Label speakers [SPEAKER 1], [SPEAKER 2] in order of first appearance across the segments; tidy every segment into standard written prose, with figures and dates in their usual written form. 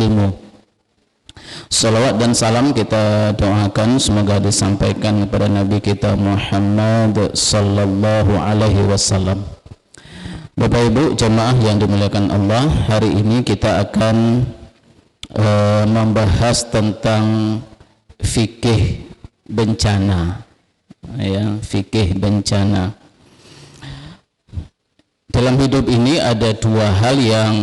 [SPEAKER 1] ilmu. Salawat dan salam kita doakan semoga disampaikan kepada Nabi kita Muhammad sallallahu alaihi wasallam. Bapak Ibu jemaah yang dimuliakan Allah, hari ini kita akan membahas tentang fikih bencana, ya, fikih bencana. Dalam hidup ini ada dua hal yang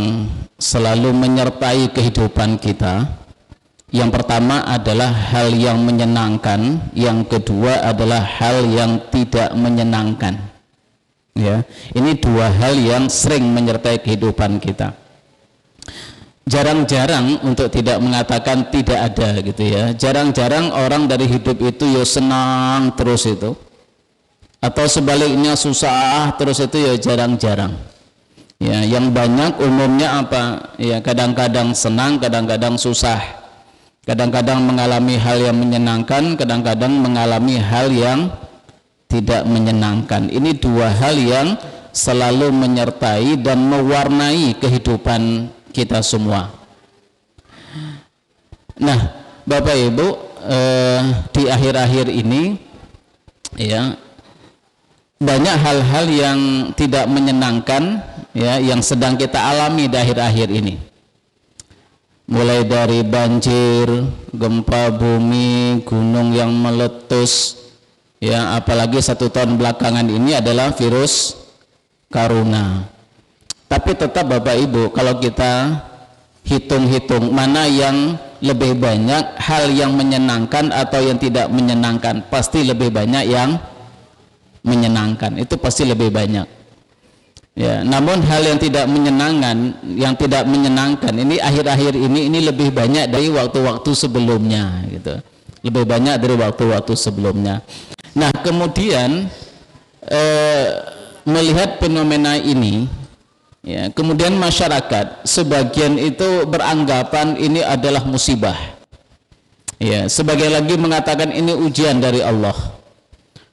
[SPEAKER 1] selalu menyertai kehidupan kita. Yang pertama adalah hal yang menyenangkan, yang kedua adalah hal yang tidak menyenangkan. Ya, ini dua hal yang sering menyertai kehidupan kita. Jarang-jarang untuk tidak mengatakan tidak ada gitu ya. Jarang-jarang orang dari hidup itu ya senang terus itu. Atau sebaliknya susah terus itu ya jarang-jarang. Ya, yang banyak umumnya apa? Ya, kadang-kadang senang, kadang-kadang susah. Kadang-kadang mengalami hal yang menyenangkan, kadang-kadang mengalami hal yang tidak menyenangkan. Ini dua hal yang selalu menyertai dan mewarnai kehidupan kita semua. Nah, Bapak Ibu, di akhir-akhir ini ya banyak hal-hal yang tidak menyenangkan ya yang sedang kita alami di akhir-akhir ini. Mulai dari banjir, gempa bumi, gunung yang meletus, ya apalagi 1 tahun belakangan ini adalah virus corona. Tapi tetap Bapak Ibu, kalau kita hitung-hitung mana yang lebih banyak hal yang menyenangkan atau yang tidak menyenangkan, pasti lebih banyak yang menyenangkan, itu pasti lebih banyak. Ya, namun hal yang tidak menyenangkan ini akhir-akhir ini lebih banyak dari waktu-waktu sebelumnya gitu. Lebih banyak dari waktu-waktu sebelumnya. Nah, kemudian melihat fenomena ini ya, kemudian masyarakat sebagian itu beranggapan ini adalah musibah. Ya, sebagian lagi mengatakan ini ujian dari Allah.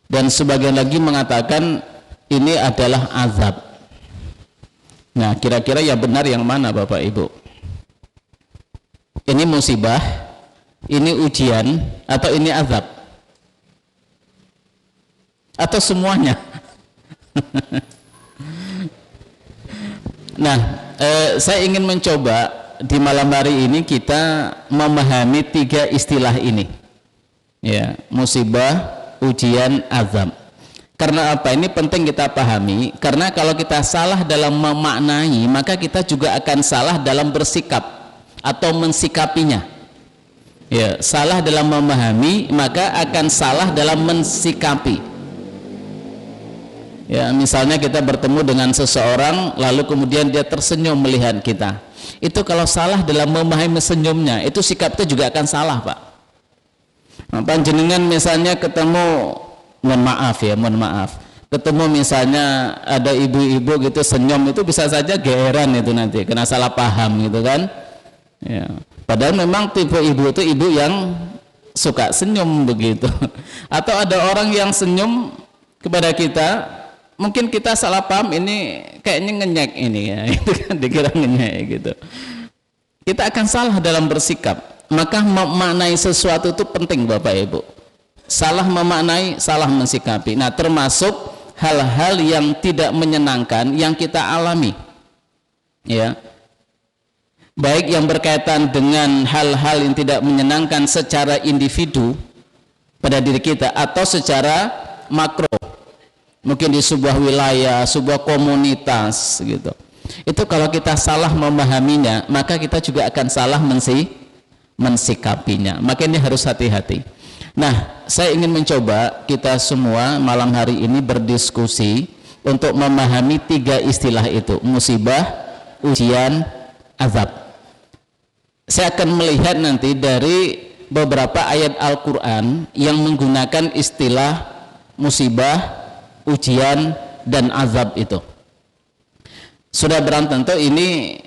[SPEAKER 1] Dan sebagian lagi mengatakan ini adalah azab. Nah, kira-kira yang benar yang mana Bapak Ibu? Ini musibah, ini ujian, atau ini azab? Atau semuanya? Nah, saya ingin mencoba di malam hari ini kita memahami 3 istilah ini. Ya, musibah, ujian, azab. Karena apa? Ini penting kita pahami, karena kalau kita salah dalam memaknai, maka kita juga akan salah dalam bersikap atau mensikapinya. Ya, salah dalam memahami, maka akan salah dalam mensikapi. Ya, misalnya kita bertemu dengan seseorang, lalu kemudian dia tersenyum melihat kita. Itu kalau salah dalam memahami senyumnya, itu sikapnya juga akan salah, Pak. Nah, panjenengan misalnya ketemu, mohon maaf, ketemu misalnya ada ibu-ibu gitu senyum, itu bisa saja geeran itu nanti, kena salah paham gitu kan. Ya. Padahal memang tipe ibu itu ibu yang suka senyum begitu. Atau ada orang yang senyum kepada kita, mungkin kita salah paham, ini kayaknya ngenyek ini ya, itu kan dikira ngenyek gitu. Kita akan salah dalam bersikap. Maka memaknai sesuatu itu penting Bapak Ibu. Salah memaknai, salah mensikapi. Nah, termasuk hal-hal yang tidak menyenangkan yang kita alami. Ya. Baik yang berkaitan dengan hal-hal yang tidak menyenangkan secara individu pada diri kita atau secara makro. Mungkin di sebuah wilayah, sebuah komunitas gitu. Itu kalau kita salah memahaminya, maka kita juga akan salah mensikapinya. Maka ini harus hati-hati. Nah, saya ingin mencoba kita semua malam hari ini berdiskusi untuk memahami 3 istilah itu, musibah, ujian, azab. Saya akan melihat nanti dari beberapa ayat Al-Quran yang menggunakan istilah musibah, ujian, dan azab itu. Sudah barang tentu ini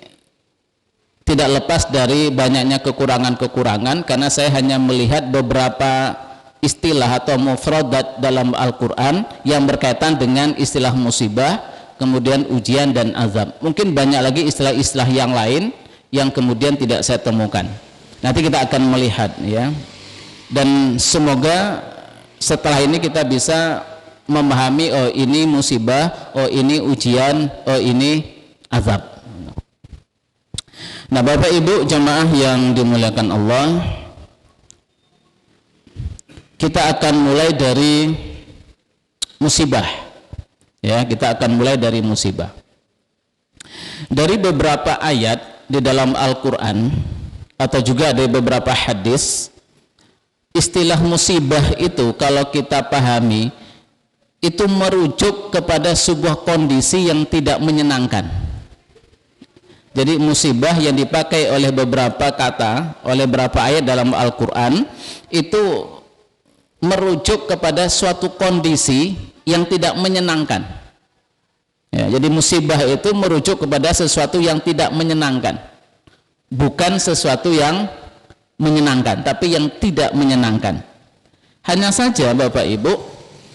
[SPEAKER 1] tidak lepas dari banyaknya kekurangan-kekurangan, karena saya hanya melihat beberapa istilah atau mufradat dalam Al-Quran yang berkaitan dengan istilah musibah, kemudian ujian dan azab. Mungkin banyak lagi istilah-istilah yang lain yang kemudian tidak saya temukan. Nanti kita akan melihat ya. Dan semoga setelah ini kita bisa memahami, oh ini musibah, oh ini ujian, oh ini azab. Nah, Bapak Ibu jemaah yang dimuliakan Allah, kita akan mulai dari musibah. Ya, kita akan mulai dari musibah. Dari beberapa ayat di dalam Al-Qur'an atau juga dari beberapa hadis, istilah musibah itu kalau kita pahami itu merujuk kepada sebuah kondisi yang tidak menyenangkan. Jadi musibah yang dipakai oleh beberapa kata, oleh beberapa ayat dalam Al-Qur'an itu merujuk kepada suatu kondisi yang tidak menyenangkan. Ya, jadi musibah itu merujuk kepada sesuatu yang tidak menyenangkan, bukan sesuatu yang menyenangkan, tapi yang tidak menyenangkan. Hanya saja Bapak Ibu,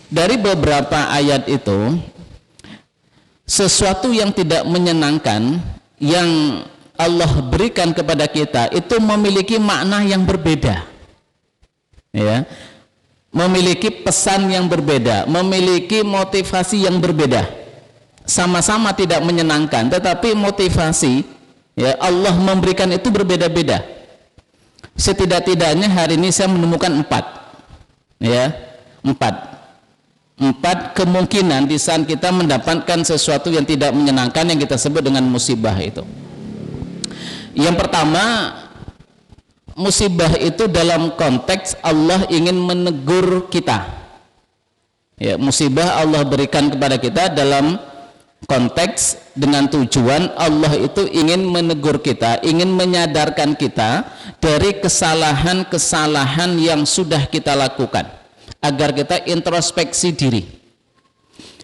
[SPEAKER 1] dari beberapa ayat itu, sesuatu yang tidak menyenangkan yang Allah berikan kepada kita itu memiliki makna yang berbeda, ya, memiliki pesan yang berbeda, memiliki motivasi yang berbeda. Sama-sama tidak menyenangkan, tetapi motivasi ya Allah memberikan itu berbeda-beda. Setidak-tidaknya hari ini saya menemukan 4 kemungkinan di saat kita mendapatkan sesuatu yang tidak menyenangkan yang kita sebut dengan musibah itu. Yang pertama, musibah itu dalam konteks Allah ingin menegur kita. Ya, musibah Allah berikan kepada kita dalam konteks dengan tujuan Allah itu ingin menegur kita, ingin menyadarkan kita dari kesalahan-kesalahan yang sudah kita lakukan, agar kita introspeksi diri.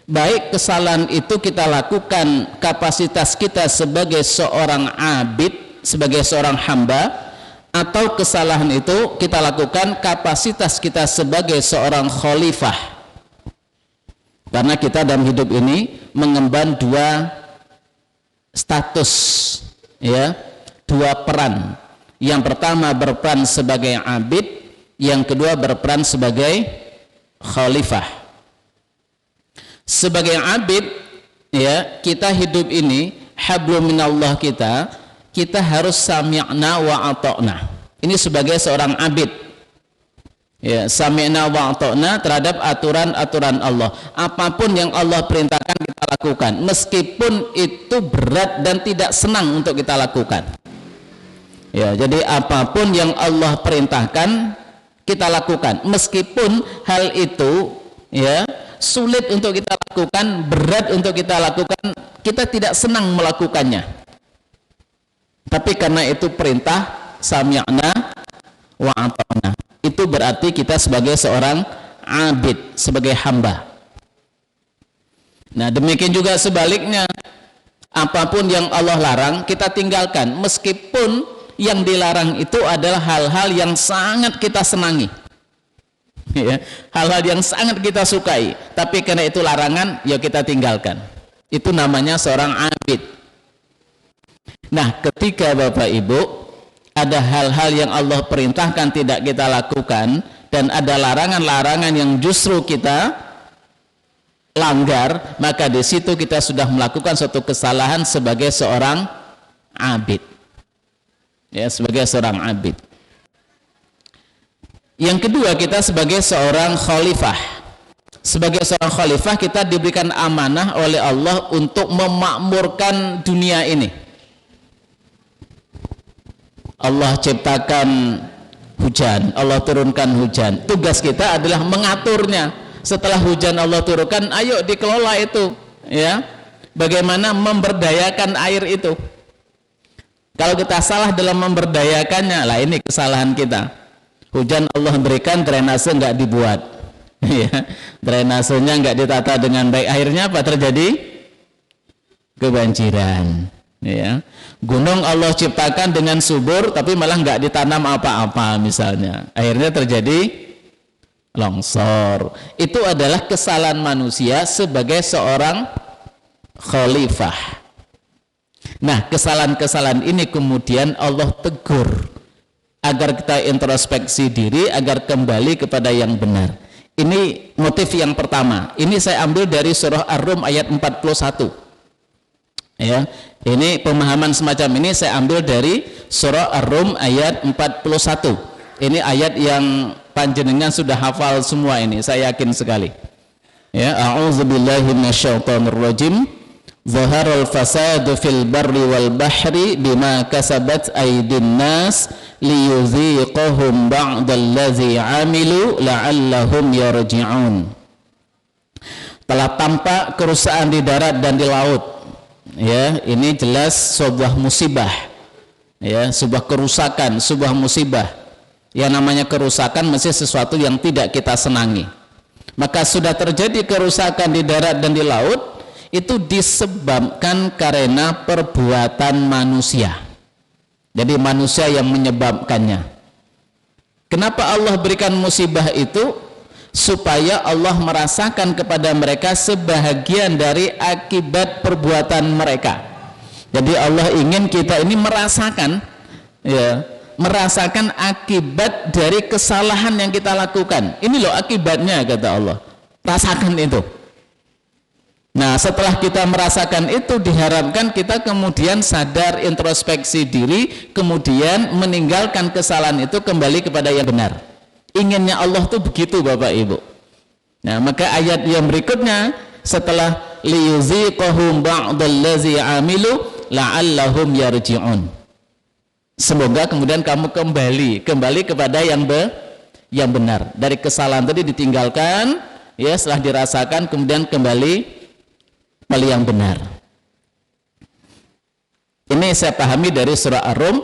[SPEAKER 1] Baik kesalahan itu kita lakukan kapasitas kita sebagai seorang abid, sebagai seorang hamba, atau kesalahan itu kita lakukan kapasitas kita sebagai seorang khalifah. Karena kita dalam hidup ini mengemban 2 status, ya, 2 peran. Yang pertama berperan sebagai abid, yang kedua berperan sebagai khalifah. Sebagai abid, ya, kita hidup ini hablum minallah, kita harus sami'na wa ata'na. Ini sebagai seorang abid. Ya, sami'na wa ata'na terhadap aturan-aturan Allah. Apapun yang Allah perintahkan kita lakukan, meskipun itu berat dan tidak senang untuk kita lakukan. Ya, jadi apapun yang Allah perintahkan kita lakukan, meskipun hal itu ya sulit untuk kita lakukan, berat untuk kita lakukan, kita tidak senang melakukannya. Tapi karena itu perintah, sami'na wa ata'na. Itu berarti kita sebagai seorang abid, sebagai hamba. Nah, demikian juga sebaliknya, apapun yang Allah larang kita tinggalkan, meskipun yang dilarang itu adalah hal-hal yang sangat kita senangi, ya, hal-hal yang sangat kita sukai, tapi karena itu larangan, ya kita tinggalkan. Itu namanya seorang abid. Nah, ketika Bapak Ibu ada hal-hal yang Allah perintahkan tidak kita lakukan, dan ada larangan-larangan yang justru kita langgar, maka di situ kita sudah melakukan suatu kesalahan sebagai seorang abid. Ya, sebagai seorang abid. Yang kedua, kita sebagai seorang khalifah. Sebagai seorang khalifah kita diberikan amanah oleh Allah untuk memakmurkan dunia ini. Allah ciptakan hujan, Allah turunkan hujan. Tugas kita adalah mengaturnya. Setelah hujan Allah turunkan, ayo dikelola itu, ya. Bagaimana memberdayakan air itu? Kalau kita salah dalam memberdayakannya, lah ini kesalahan kita. Hujan Allah berikan, drainase nggak dibuat, ya. Drainasenya nggak ditata dengan baik, akhirnya apa terjadi? Kebanjiran, ya. Gunung Allah ciptakan dengan subur, tapi malah nggak ditanam apa-apa misalnya, akhirnya terjadi longsor. Itu adalah kesalahan manusia sebagai seorang khalifah. Nah, kesalahan-kesalahan ini kemudian Allah tegur agar kita introspeksi diri, agar kembali kepada yang benar. Ini motif yang pertama. Ini saya ambil dari surah Ar-Rum ayat 41. Ya, ini pemahaman semacam ini saya ambil dari surah Ar-Rum ayat 41. Ini ayat yang panjenengan sudah hafal semua ini, saya yakin sekali. Ya, a'udzubillahi minasyaitonirrajim. Zaharal fasadu fil barri wal bahri bima kasabat aydin nas liyuziqahum ba'dallazi 'amilu la'allahum yarji'un. Telah tampak kerusakan di darat dan di laut. Ya, ini jelas sebuah musibah, ya, sebuah kerusakan, sebuah musibah. Yang namanya kerusakan mesti sesuatu yang tidak kita senangi. Maka sudah terjadi kerusakan di darat dan di laut, itu disebabkan karena perbuatan manusia. Jadi manusia yang menyebabkannya. Kenapa Allah berikan musibah itu? Supaya Allah merasakan kepada mereka sebahagian dari akibat perbuatan mereka. Jadi Allah ingin kita ini merasakan, ya, merasakan akibat dari kesalahan yang kita lakukan. Ini loh akibatnya, kata Allah. Rasakan itu. Nah, setelah kita merasakan itu, diharapkan kita kemudian sadar, introspeksi diri, kemudian meninggalkan kesalahan itu, kembali kepada yang benar. Inginnya Allah tuh begitu, Bapak Ibu. Nah, maka ayat yang berikutnya setelah liyuziqahum ba'dallazi 'amilu la'allahum yarji'un. Semoga kemudian kamu kembali kepada yang benar. Dari kesalahan tadi ditinggalkan, ya, setelah dirasakan kemudian kembali yang benar. Ini saya pahami dari surah Ar-Rum,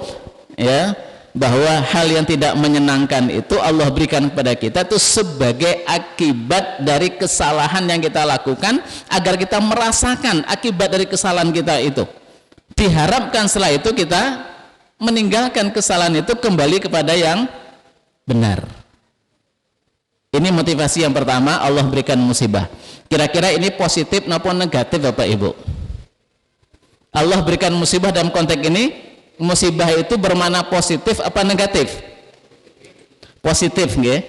[SPEAKER 1] ya, bahwa hal yang tidak menyenangkan itu Allah berikan kepada kita itu sebagai akibat dari kesalahan yang kita lakukan, agar kita merasakan akibat dari kesalahan kita itu. Diharapkan setelah itu kita meninggalkan kesalahan itu, kembali kepada yang benar. Ini motivasi yang pertama, Allah berikan musibah. Kira-kira ini positif maupun negatif, Bapak Ibu? Allah berikan musibah dalam konteks ini, musibah itu bermakna positif apa negatif? Positif, nggih.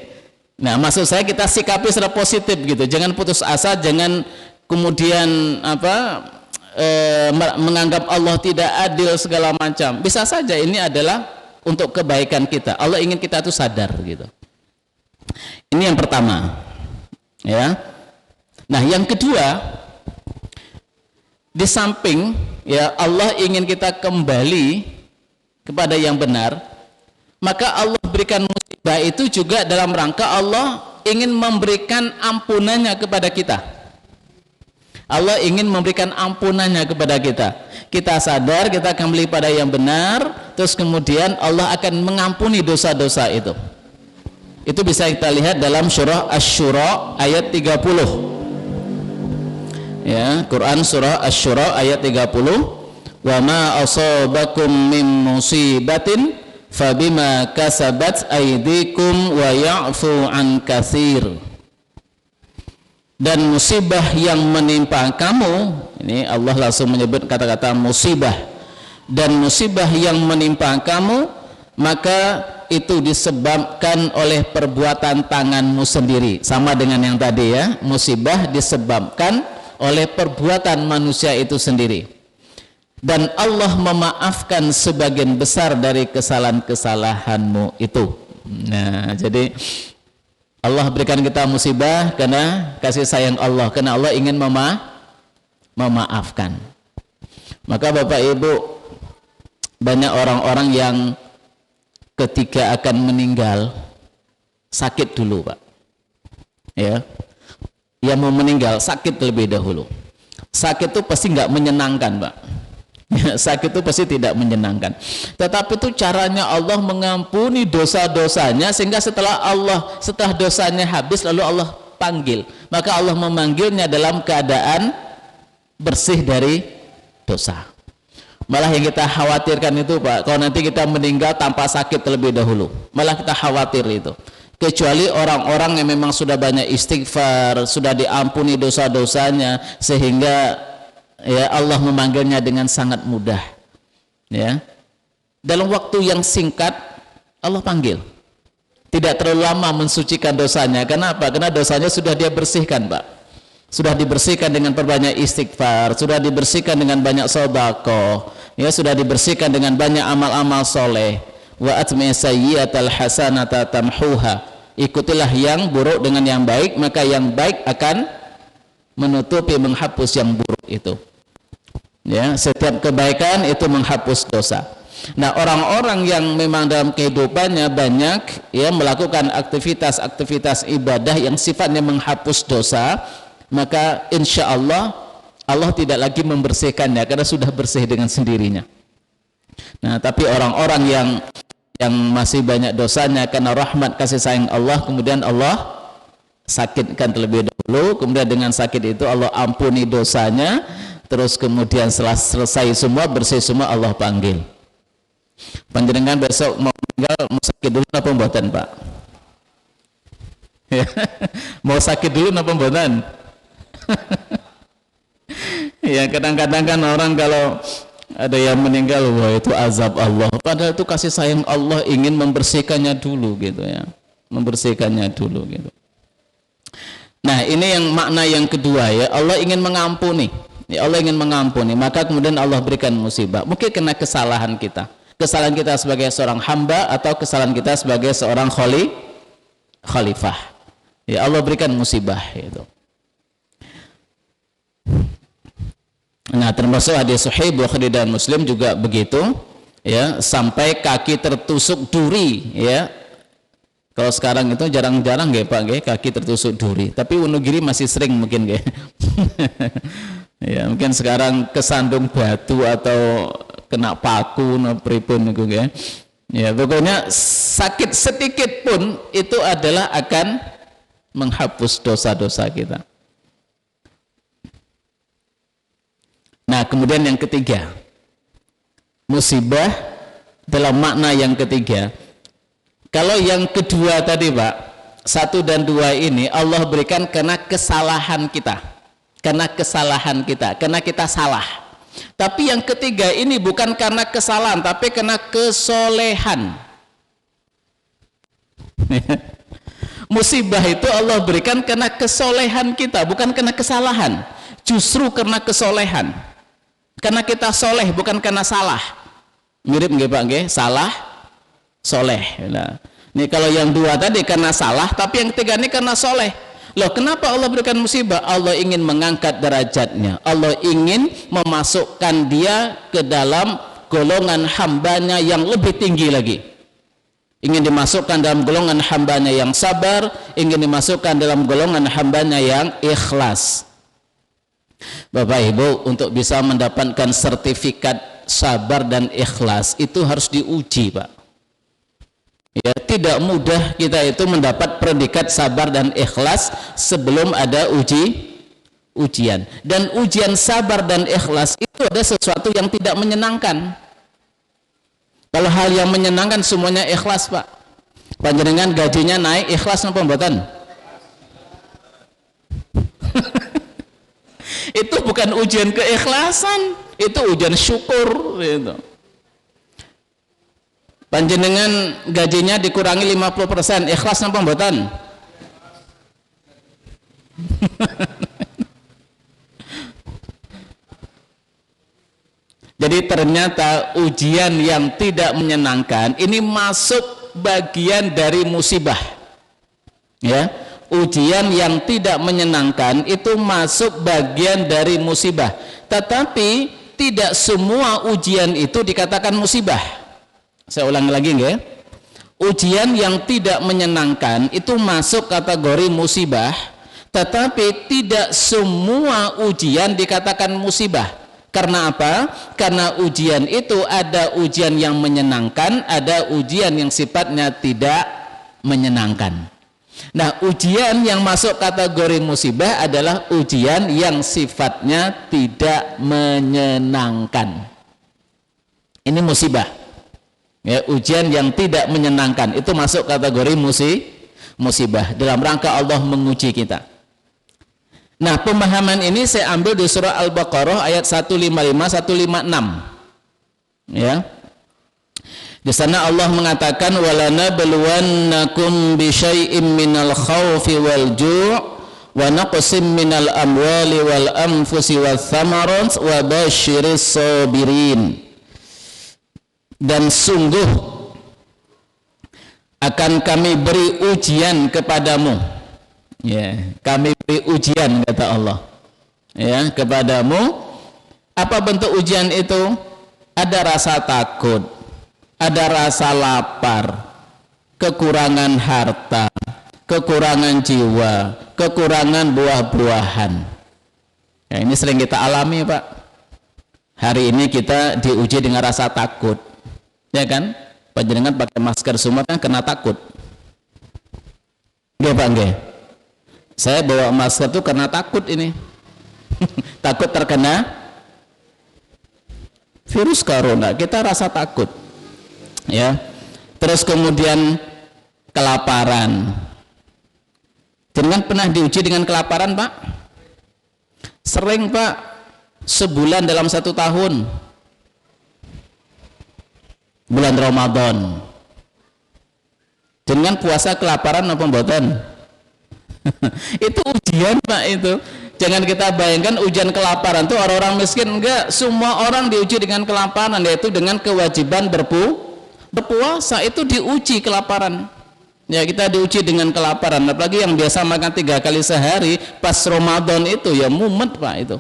[SPEAKER 1] Nah, maksud saya kita sikapi secara positif gitu. Jangan putus asa, jangan kemudian menganggap Allah tidak adil segala macam. Bisa saja ini adalah untuk kebaikan kita. Allah ingin kita itu sadar gitu. Ini yang pertama. Ya. Nah, yang kedua, di samping ya Allah ingin kita kembali kepada yang benar, maka Allah berikan musibah itu juga dalam rangka Allah ingin memberikan ampunannya kepada kita. Allah ingin memberikan ampunannya kepada kita. Kita sadar, kita kembali pada yang benar, terus kemudian Allah akan mengampuni dosa-dosa itu. Itu bisa kita lihat dalam surah Asy-Syura ayat 30. Ya, Quran surah Asy-Syura ayat 30. Wa ma asabakum min musibatin fabima kasabat aydikum wa ya'fu an katsir. Dan musibah yang menimpa kamu, ini Allah langsung menyebut kata-kata musibah, dan musibah yang menimpa kamu maka itu disebabkan oleh perbuatan tanganmu sendiri. Sama dengan yang tadi ya, musibah disebabkan oleh perbuatan manusia itu sendiri. Dan Allah memaafkan sebagian besar dari kesalahan-kesalahanmu itu. Nah, jadi Allah berikan kita musibah karena kasih sayang Allah, karena Allah ingin memaafkan. Maka Bapak Ibu, banyak orang-orang yang ketika akan meninggal sakit dulu, Pak. Ya, yang mau meninggal sakit terlebih dahulu. Sakit itu pasti nggak menyenangkan, Pak. Sakit itu pasti tidak menyenangkan. Tetapi itu caranya Allah mengampuni dosa-dosanya, sehingga setelah dosanya habis lalu Allah panggil. Maka Allah memanggilnya dalam keadaan bersih dari dosa. Malah yang kita khawatirkan itu, Pak, kalau nanti kita meninggal tanpa sakit terlebih dahulu, malah kita khawatir itu. Kecuali orang-orang yang memang sudah banyak istighfar, sudah diampuni dosa-dosanya, sehingga ya Allah memanggilnya dengan sangat mudah. Ya. Dalam waktu yang singkat Allah panggil. Tidak terlalu lama mensucikan dosanya. Kenapa? Karena dosanya sudah dia bersihkan, Pak. Sudah dibersihkan dengan perbanyak istighfar, sudah dibersihkan dengan banyak sedekah, ya, sudah dibersihkan dengan banyak amal-amal soleh. Wa atmi sayyi'atal hasanata tamhuha. Ikutilah yang buruk dengan yang baik, maka yang baik akan menutupi, menghapus yang buruk itu. Ya, setiap kebaikan itu menghapus dosa. Nah, orang-orang yang memang dalam kehidupannya banyak ya melakukan aktivitas-aktivitas ibadah yang sifatnya menghapus dosa, maka insya Allah Allah tidak lagi membersihkannya karena sudah bersih dengan sendirinya. Nah, tapi orang-orang yang masih banyak dosanya karena rahmat kasih sayang Allah, kemudian Allah sakitkan terlebih dahulu, kemudian dengan sakit itu Allah ampuni dosanya, terus kemudian setelah selesai semua, bersih semua, Allah panggil. Panjenengan besok mau meninggal, mau sakit dulu apa pembuatan, Pak? Mau sakit dulu apa pembuatan? Ya, kadang-kadang kan orang kalau ada yang meninggal, wah itu azab Allah, padahal itu kasih sayang Allah, ingin membersihkannya dulu gitu ya, membersihkannya dulu gitu. Nah, ini yang makna yang kedua ya, Allah ingin mengampuni ya, Allah ingin mengampuni, maka kemudian Allah berikan musibah. Mungkin kena kesalahan kita sebagai seorang hamba atau kesalahan kita sebagai seorang khalifah ya, Allah berikan musibah itu. Nah, termasuk hadis sahih Bukhari dan Muslim juga begitu ya, sampai kaki tertusuk duri ya. Kalau sekarang itu jarang-jarang ya Pak ya, kaki tertusuk duri, tapi Wonogiri masih sering mungkin ya. Ya, mungkin sekarang kesandung batu atau kena paku pripun gitu ya. Ya, pokoknya sakit sedikit pun itu adalah akan menghapus dosa-dosa kita. Nah, kemudian yang ketiga, musibah dalam makna yang ketiga. Kalau yang kedua tadi Pak, 1 dan 2 ini Allah berikan karena kesalahan kita, karena kita salah. Tapi yang ketiga ini bukan karena kesalahan, tapi karena kesolehan. Musibah itu Allah berikan karena kesolehan kita, bukan karena kesalahan. Justru karena kesolehan. Karena kita soleh, bukan karena salah. Mirip nggih Pak nggih? Salah, soleh. Nah, ini kalau yang dua tadi karena salah, tapi yang ketiga ini karena soleh. Loh, kenapa Allah berikan musibah? Allah ingin mengangkat derajatnya. Allah ingin memasukkan dia ke dalam golongan hambanya yang lebih tinggi lagi. Ingin dimasukkan dalam golongan hambanya yang sabar, ingin dimasukkan dalam golongan hambanya yang ikhlas. Bapak Ibu, untuk bisa mendapatkan sertifikat sabar dan ikhlas itu harus diuji, Pak. Ya, tidak mudah kita itu mendapat predikat sabar dan ikhlas sebelum ada ujian. Dan ujian sabar dan ikhlas itu ada sesuatu yang tidak menyenangkan. Kalau hal yang menyenangkan semuanya ikhlas, Pak. Panjenengan gajinya naik, ikhlas napa mboten? Itu bukan ujian keikhlasan, itu ujian syukur gitu. Panjenengan gajinya dikurangi 50%, ikhlas napa mboten? Jadi ternyata ujian yang tidak menyenangkan ini masuk bagian dari musibah. Ya. Ujian yang tidak menyenangkan itu masuk bagian dari musibah. Tetapi tidak semua ujian itu dikatakan musibah. Saya ulangi lagi nggih. Ujian yang tidak menyenangkan itu masuk kategori musibah, tetapi tidak semua ujian dikatakan musibah. Karena apa? Karena ujian itu ada ujian yang menyenangkan, ada ujian yang sifatnya tidak menyenangkan. Nah, ujian yang masuk kategori musibah adalah ujian yang sifatnya tidak menyenangkan. Ini musibah. Ya, ujian yang tidak menyenangkan itu masuk kategori musibah dalam rangka Allah menguji kita. Nah, pemahaman ini saya ambil di surah Al-Baqarah ayat 155 156. Ya. Di sana Allah mengatakan walanabluwannakum bisyai'im minal khaufi wal ju' wa naqsim minal amwali wal anfusi wath thamarat wa basyiris sabirin. Dan sungguh akan kami beri ujian kepadamu. Ya, kami beri ujian kata Allah. Ya, kepadamu. Apa bentuk ujian itu? Ada rasa takut, ada rasa lapar, kekurangan harta, kekurangan jiwa, kekurangan buah-buahan. Ya, ini sering kita alami, Pak. Hari ini kita diuji dengan rasa takut, ya kan? Panjenengan pakai masker semua kan kena takut. Nggih, Pak, nggih. Saya bawa masker tuh karena takut ini. Takut terkena virus corona, kita rasa takut. Ya. Terus kemudian kelaparan. Jangan pernah diuji dengan kelaparan, Pak? Sering, Pak. Sebulan dalam 1 tahun. Bulan Ramadan. Jangan puasa kelaparan apa mboten? Itu ujian, Pak, itu. Jangan kita bayangkan ujian kelaparan itu orang-orang miskin, enggak, semua orang diuji dengan kelaparan, yaitu dengan kewajiban berpuasa itu diuji kelaparan. Ya, kita diuji dengan kelaparan, apalagi yang biasa makan 3 kali sehari pas Ramadan itu ya mumet, Pak, itu.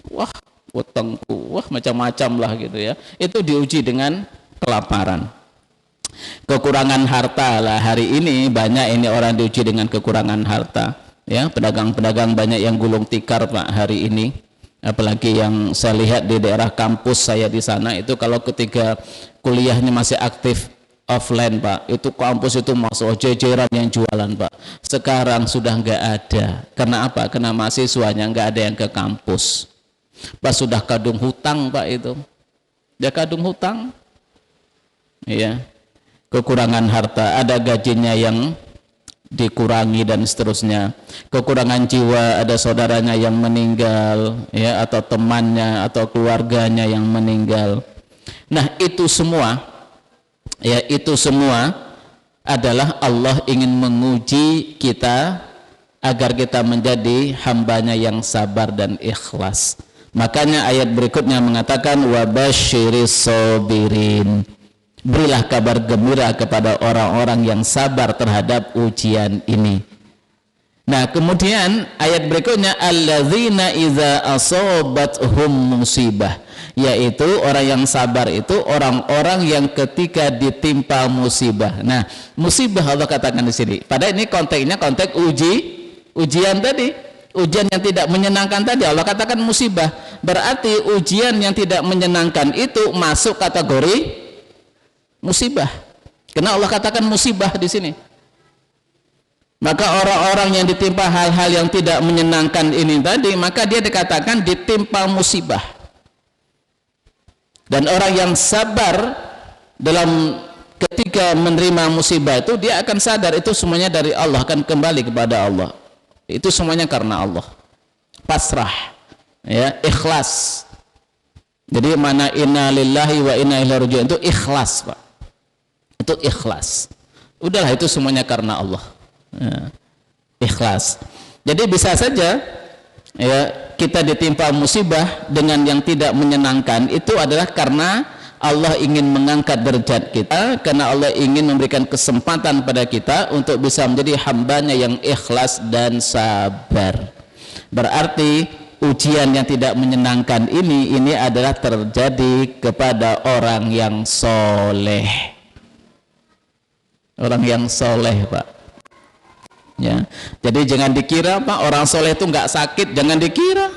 [SPEAKER 1] Wah, utangku, wah macam-macam lah gitu ya. Itu diuji dengan kelaparan. Kekurangan harta lah, hari ini banyak ini orang diuji dengan kekurangan harta. Ya, pedagang-pedagang banyak yang gulung tikar, Pak, hari ini. Apalagi yang saya lihat di daerah kampus saya di sana itu, kalau ketika kuliahnya masih aktif offline, Pak, itu kampus itu masuk jejeran yang jualan, Pak. Sekarang sudah nggak ada. Karena apa? Karena mahasiswanya nggak ada yang ke kampus. Pas sudah kadung hutang, Pak, itu. Dia kadung hutang. Iya. Kekurangan harta, ada gajinya yang dikurangi dan seterusnya. Kekurangan jiwa, ada saudaranya yang meninggal, ya, atau temannya atau keluarganya yang meninggal. Nah, itu semua, ya, itu semua adalah Allah ingin menguji kita agar kita menjadi hambanya yang sabar dan ikhlas. Makanya ayat berikutnya mengatakan wabasyiris sabirin. Berilah kabar gembira kepada orang-orang yang sabar terhadap ujian ini. Nah, kemudian ayat berikutnya alladzina idza asabathum musibah, yaitu orang yang sabar itu orang-orang yang ketika ditimpa musibah. Nah, musibah Allah katakan di sini. Padahal ini konteksnya konteks ujian tadi. Ujian yang tidak menyenangkan tadi Allah katakan musibah. Berarti ujian yang tidak menyenangkan itu masuk kategori musibah. Karena Allah katakan musibah di sini. Maka orang-orang yang ditimpa hal-hal yang tidak menyenangkan ini tadi, maka dia dikatakan ditimpa musibah. Dan orang yang sabar dalam ketika menerima musibah itu, dia akan sadar itu semuanya dari Allah, akan kembali kepada Allah. Itu semuanya karena Allah. Pasrah, ya, ikhlas. Jadi mana inna lillahi wa inna ilaihi raji'un itu ikhlas, Pak. Itu ikhlas. Udahlah, itu semuanya karena Allah. Ya, ikhlas. Jadi bisa saja ya kita ditimpa musibah dengan yang tidak menyenangkan, itu adalah karena Allah ingin mengangkat derajat kita, karena Allah ingin memberikan kesempatan pada kita untuk bisa menjadi hambanya yang ikhlas dan sabar. Berarti ujian yang tidak menyenangkan ini adalah terjadi kepada orang yang soleh. Orang yang soleh, Pak. Ya, jadi jangan dikira, Pak, orang soleh itu nggak sakit, jangan dikira.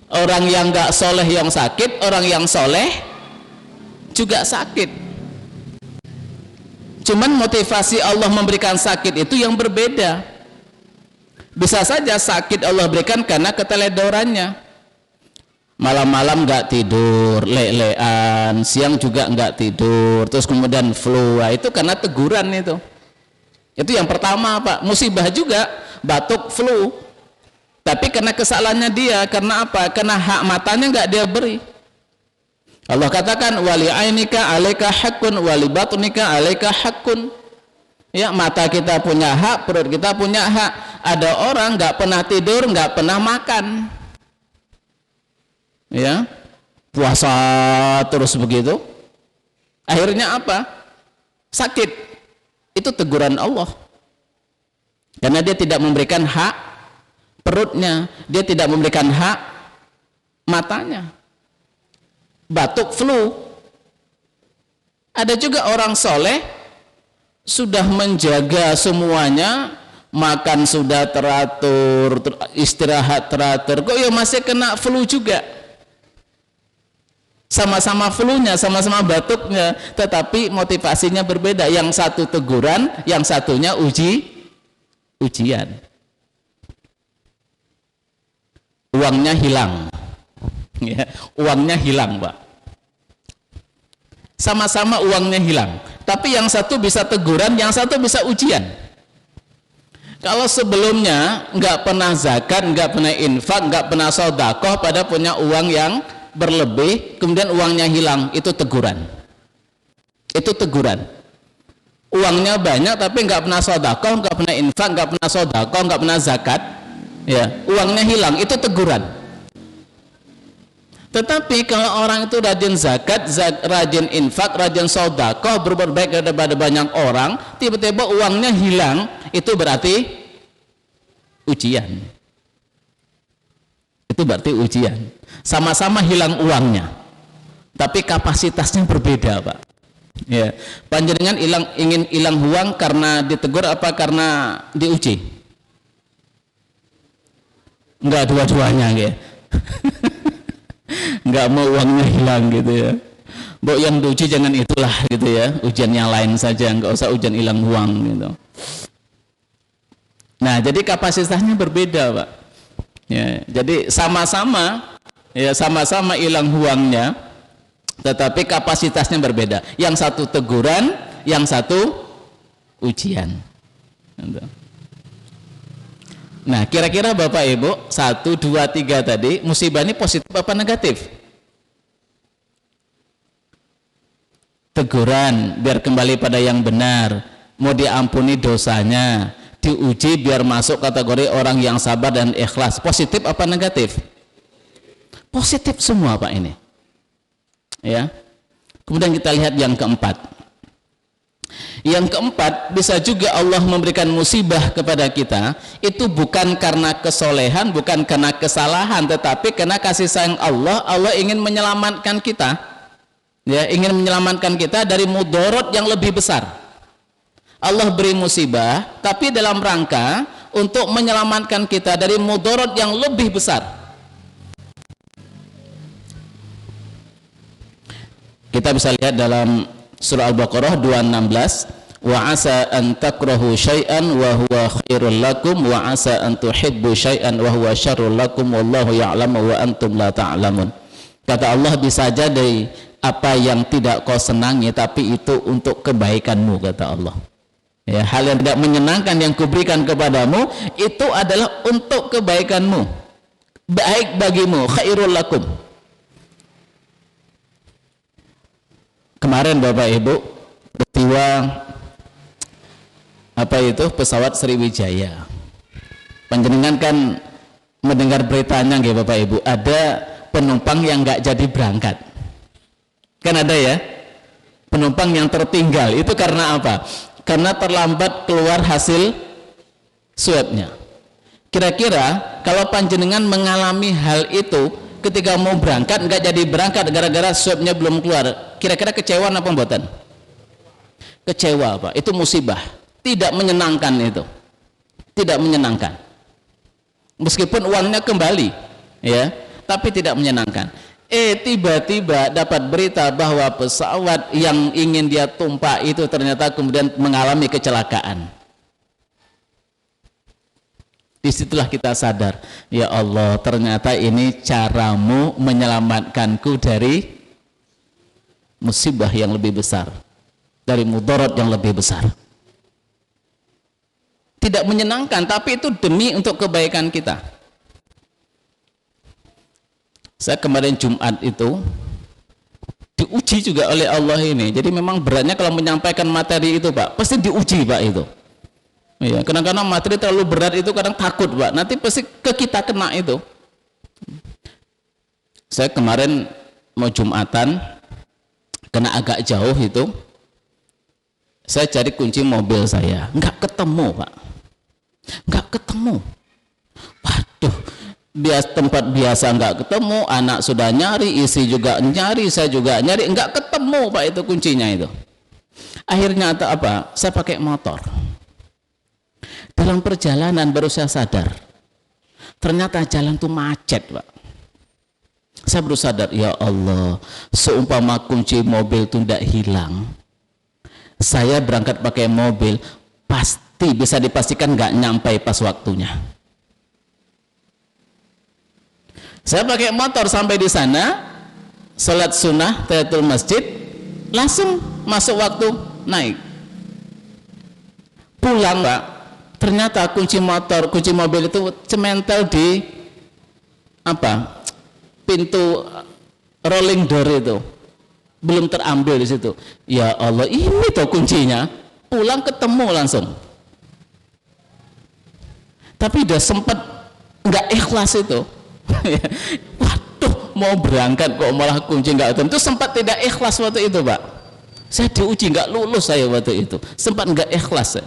[SPEAKER 1] Orang yang nggak soleh yang sakit, orang yang soleh juga sakit. Cuman motivasi Allah memberikan sakit itu yang berbeda. Bisa saja sakit Allah berikan karena keteledorannya. Malam-malam nggak tidur, lelean, siang juga nggak tidur, terus kemudian flu. Nah, itu karena teguran itu. Itu yang pertama, Pak. Musibah juga, batuk, flu. Tapi karena kesalahannya dia, karena apa? Karena hak matanya nggak dia beri. Allah katakan wali ainika alaika haqqun wali batnika alaika haqqun. Ya, mata kita punya hak, perut kita punya hak. Ada orang nggak pernah tidur, nggak pernah makan, ya, puasa terus begitu. Akhirnya apa? Sakit. Itu teguran Allah. Karena dia tidak memberikan hak perutnya, dia tidak memberikan hak matanya. Batuk flu. Ada juga orang soleh sudah menjaga semuanya, makan sudah teratur, istirahat teratur, kok ya masih kena flu juga. Sama-sama flu-nya, sama-sama batuknya, tetapi motivasinya berbeda. Yang satu teguran, yang satunya ujian. Uangnya hilang. Ya, uangnya hilang, Pak. Sama-sama uangnya hilang, tapi yang satu bisa teguran, yang satu bisa ujian. Kalau sebelumnya nggak pernah zakat, nggak pernah infak, nggak pernah sedekah, pada punya uang yang berlebih, kemudian uangnya hilang, itu teguran. Itu teguran. Uangnya banyak tapi nggak pernah sedekah, nggak pernah infak, nggak pernah sedekah, nggak pernah zakat, ya, uangnya hilang, itu teguran. Tetapi kalau orang itu rajin zakat, rajin infak, rajin sedekah, berbuat baik kepada banyak orang, tiba-tiba uangnya hilang, itu berarti ujian. Itu berarti ujian. Sama-sama hilang uangnya, tapi kapasitasnya berbeda, Pak. Ya, panjenengan ingin hilang uang karena ditegur apa karena diuji? Enggak, dua-duanya, ya. Nggak mau uangnya hilang gitu ya. Mbok yang diuji jangan itulah gitu ya, ujian yang lain saja, nggak usah ujian hilang uang gitu. Nah, jadi kapasitasnya berbeda, Pak. Ya, jadi sama-sama hilang uangnya, tetapi kapasitasnya berbeda. Yang satu teguran, yang satu ujian. Gitu. Nah, kira-kira Bapak Ibu, 1, 2, 3 tadi, musibah ini positif apa negatif? Teguran, biar kembali pada yang benar, mau diampuni dosanya, diuji biar masuk kategori orang yang sabar dan ikhlas. Positif apa negatif? Positif semua, Pak, ini. Ya. Kemudian kita lihat yang keempat. Yang keempat, bisa juga Allah memberikan musibah kepada kita itu bukan karena kesolehan, bukan karena kesalahan, tetapi karena kasih sayang Allah. Allah ingin menyelamatkan kita, ya, ingin menyelamatkan kita dari mudarat yang lebih besar. Allah beri musibah tapi dalam rangka untuk menyelamatkan kita dari mudarat yang lebih besar. Kita bisa lihat dalam surah Al-Baqarah 216, wa asa an takrahu syai'an wa huwa khairul lakum wa asa an tuhibbu syai'an wa huwa syarrul lakum wallahu ya'lamu wa antum la ta'lamun. Kata Allah, bisa jadi apa yang tidak kau senangi tapi itu untuk kebaikanmu, kata Allah. Ya, hal yang tidak menyenangkan yang kuberikan kepadamu itu adalah untuk kebaikanmu, baik bagimu, khairul lakum. Kemarin Bapak Ibu peristiwa apa itu pesawat Sriwijaya. Panjenengan kan mendengar beritanya nggih Bapak Ibu, ada penumpang yang nggak jadi berangkat. Kan ada ya? Penumpang yang tertinggal. Itu karena apa? Karena terlambat keluar hasil swabnya. Kira-kira kalau panjenengan mengalami hal itu ketika mau berangkat nggak jadi berangkat gara-gara swabnya belum keluar, kira-kira kecewa apa mboten? Kecewa, Pak. Itu musibah, tidak menyenangkan itu, tidak menyenangkan. Meskipun uangnya kembali, ya, tapi tidak menyenangkan. Tiba-tiba dapat berita bahwa pesawat yang ingin dia tumpah itu ternyata kemudian mengalami kecelakaan. Disitulah kita sadar, ya Allah, ternyata ini caramu menyelamatkanku dari musibah yang lebih besar, dari mudarat yang lebih besar. Tidak menyenangkan, tapi itu demi untuk kebaikan kita. Saya kemarin Jumat itu diuji juga oleh Allah ini. Jadi memang beratnya kalau menyampaikan materi itu Pak, pasti diuji Pak itu. Ya, kadang-kadang materi terlalu berat itu kadang takut Pak, nanti pasti ke kita kena itu. Saya kemarin mau Jumatan, kena agak jauh itu, saya cari kunci mobil saya, nggak ketemu Pak, nggak ketemu. Waduh, tempat biasa nggak ketemu, anak sudah nyari, istri juga nyari, saya juga nyari, nggak ketemu Pak itu kuncinya itu. Akhirnya apa? Saya pakai motor. Dalam perjalanan baru saya sadar, ternyata jalan tuh macet Pak. Saya baru sadar, ya Allah, seumpama kunci mobil itu tidak hilang, saya berangkat pakai mobil pasti bisa dipastikan nggak nyampe pas waktunya. Saya pakai motor sampai di sana, salat sunnah tahiyatul masjid, langsung masuk waktu, naik. Pulang Pak, ternyata kunci mobil itu cementel di pintu rolling door itu, belum terambil di situ. Ya Allah, ini tuh kuncinya. Pulang ketemu langsung. Tapi udah sempat nggak ikhlas itu. Waduh, mau berangkat kok malah kunci nggak ketemu. Itu sempat tidak ikhlas waktu itu Pak. Saya diuji, nggak lulus saya waktu itu. Sempat nggak ikhlas.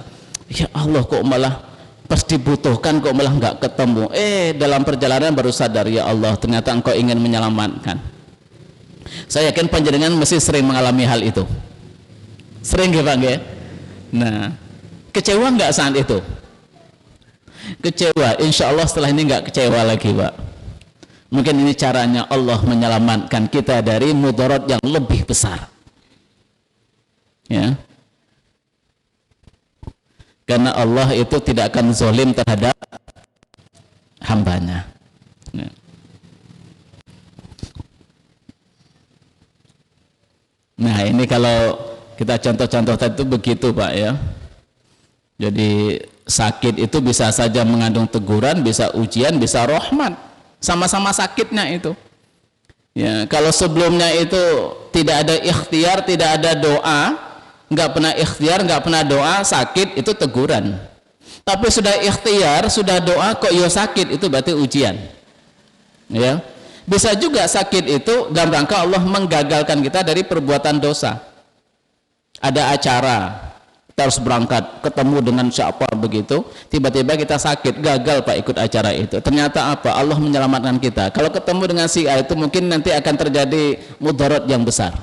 [SPEAKER 1] Ya Allah, kok malah pas dibutuhkan kok malah nggak ketemu. Dalam perjalanan baru sadar, ya Allah, ternyata Engkau ingin menyelamatkan. Saya yakin panjenengan mesti sering mengalami hal itu. Sering ya Pak ya? Nah, kecewa nggak saat itu? Kecewa. Insya Allah setelah ini nggak kecewa lagi Pak. Mungkin ini caranya Allah menyelamatkan kita dari mudarat yang lebih besar. Ya. Karena Allah itu tidak akan zalim terhadap hambanya. Nah ini kalau kita contoh-contoh tadi itu begitu Pak ya. Jadi sakit itu bisa saja mengandung teguran, bisa ujian, bisa rahmat. Sama-sama sakitnya itu. Ya, kalau sebelumnya itu tidak ada ikhtiar, tidak ada doa, nggak pernah ikhtiar, nggak pernah doa, sakit itu teguran. Tapi sudah ikhtiar, sudah doa kok yo sakit, itu berarti ujian. Ya, bisa juga sakit itu dalam rangka Allah menggagalkan kita dari perbuatan dosa. Ada acara, kita harus berangkat, ketemu dengan siapa begitu, tiba-tiba kita sakit, gagal Pak ikut acara itu. Ternyata apa? Allah menyelamatkan kita. Kalau ketemu dengan si A itu mungkin nanti akan terjadi mudarat yang besar.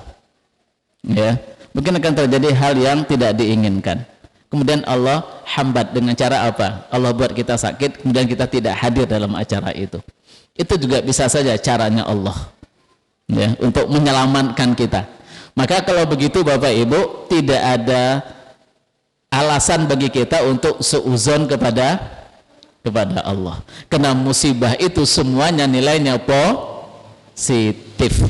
[SPEAKER 1] Ya. Mungkin akan terjadi hal yang tidak diinginkan. Kemudian Allah hambat dengan cara apa? Allah buat kita sakit, kemudian kita tidak hadir dalam acara itu. Itu juga bisa saja caranya Allah, ya, untuk menyelamatkan kita. Maka kalau begitu Bapak Ibu, tidak ada alasan bagi kita untuk seuzon kepada Allah. Karena musibah itu semuanya nilainya positif.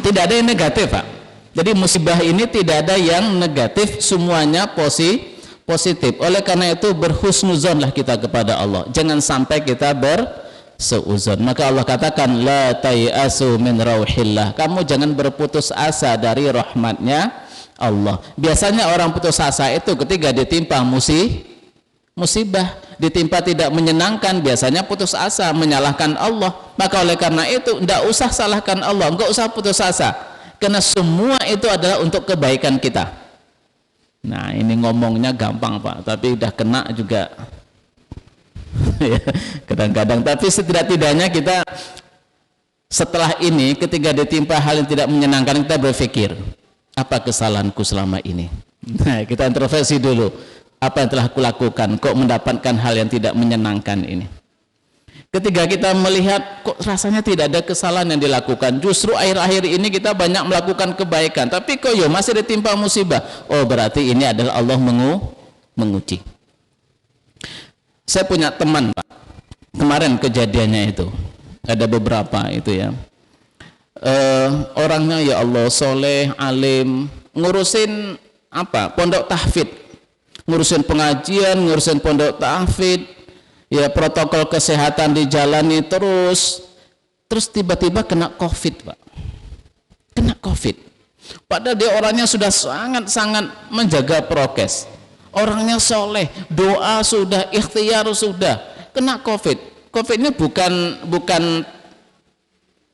[SPEAKER 1] Tidak ada yang negatif Pak. Jadi musibah ini tidak ada yang negatif, semuanya positif. Oleh karena itu berhusnuzonlah kita kepada Allah. Jangan sampai kita berseuzon. Maka Allah katakan la tayasu min rauhillah. Kamu jangan berputus asa dari rahmatnya Allah. Biasanya orang putus asa itu ketika ditimpa musibah, ditimpa tidak menyenangkan, biasanya putus asa, menyalahkan Allah. Maka oleh karena itu tidak usah salahkan Allah, enggak usah putus asa. Karena semua itu adalah untuk kebaikan kita. Nah ini ngomongnya gampang Pak, tapi udah kena juga kadang-kadang. Tapi setidak-tidaknya kita setelah ini ketika ditimpa hal yang tidak menyenangkan, kita berpikir, apa kesalahanku selama ini? Nah kita introspeksi dulu, apa yang telah kulakukan kok mendapatkan hal yang tidak menyenangkan ini. Ketika kita melihat kok rasanya tidak ada kesalahan yang dilakukan, justru akhir-akhir ini kita banyak melakukan kebaikan, tapi kok yo masih ditimpa musibah. Oh berarti ini adalah Allah menguji. Saya punya teman Pak, kemarin kejadiannya itu ada beberapa itu ya, orangnya ya Allah soleh, alim, ngurusin pondok tahfidz, ngurusin pengajian, ngurusin pondok tahfidz. Ya protokol kesehatan dijalani terus, terus tiba-tiba kena COVID, Pak. Kena COVID. Padahal dia orangnya sudah sangat-sangat menjaga prokes. Orangnya soleh, doa sudah, ikhtiar sudah. Kena COVID. COVID ini bukan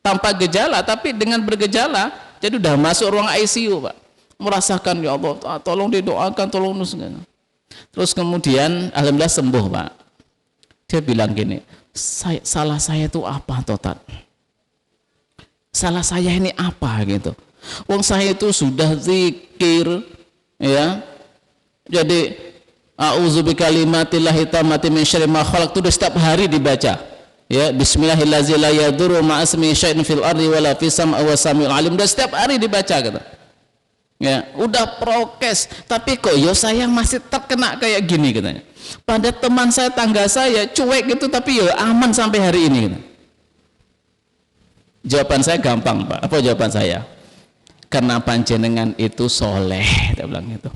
[SPEAKER 1] tanpa gejala, tapi dengan bergejala. Jadi udah masuk ruang ICU, Pak. Merasakan, ya Allah, tolong didoakan, tolong nusgan. Terus kemudian alhamdulillah sembuh, Pak. Dia bilang gini, salah saya itu apa, Totat? Salah saya ini apa gitu? Wong saya itu sudah zikir, ya. Jadi a'udzubikalimatillahi tammati min syarri ma khalaq itu setiap hari dibaca. Ya, bismillahirrahmanirrahim la yadurru ma asmi syai'un fil ardi wala fis sam'i wa samiul alim. Dan setiap hari dibaca gitu. Ya, udah prokes, tapi kok yo saya masih terkena kayak gini katanya. Pada teman saya, tangga saya cuek gitu, tapi yo aman sampai hari ini gitu. Jawaban saya gampang, Pak. Apa jawaban saya? Karena panjenengan itu soleh, dia bilang gitu.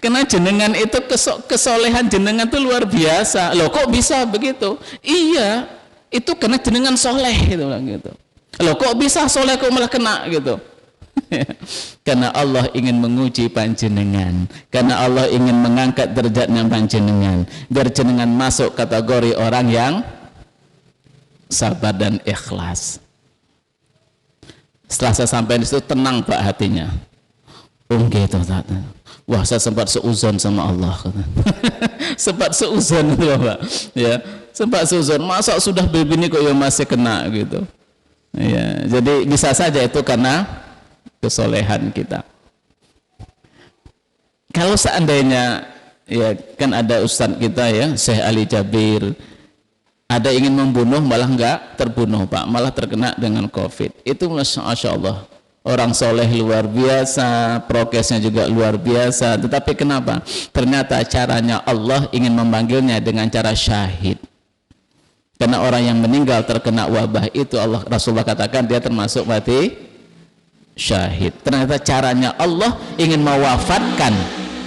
[SPEAKER 1] Karena jenengan itu kesolehan jenengan itu luar biasa. Loh, kok bisa begitu? Iya, itu karena jenengan soleh, gitu bilang gitu. Loh, kok bisa soleh kok malah kena gitu? Karena Allah ingin menguji panjenengan, karena Allah ingin mengangkat derajatnya panjenengan, biar jenengan masuk kategori orang yang sabar dan ikhlas. Setelah saya sampai di situ, tenang, Pak, hatinya. Gitu, wah, saya sempat seuzon sama Allah. Sempat seuzon itu, Pak. Ya, sempat seuzon. Masa sudah begini kok yang masih kena gitu. Ya, jadi bisa saja itu karena kesolehan kita. Kalau seandainya, ya kan ada ustadz kita ya, Syekh Ali Jabir, ada ingin membunuh malah enggak terbunuh, Pak, malah terkena dengan COVID. Itu Masya Allah, orang soleh luar biasa, prokesnya juga luar biasa. Tetapi kenapa? Ternyata caranya Allah ingin memanggilnya dengan cara syahid. Karena orang yang meninggal terkena wabah itu, Allah, Rasulullah katakan dia termasuk mati syahid. Ternyata caranya Allah ingin mewafatkan,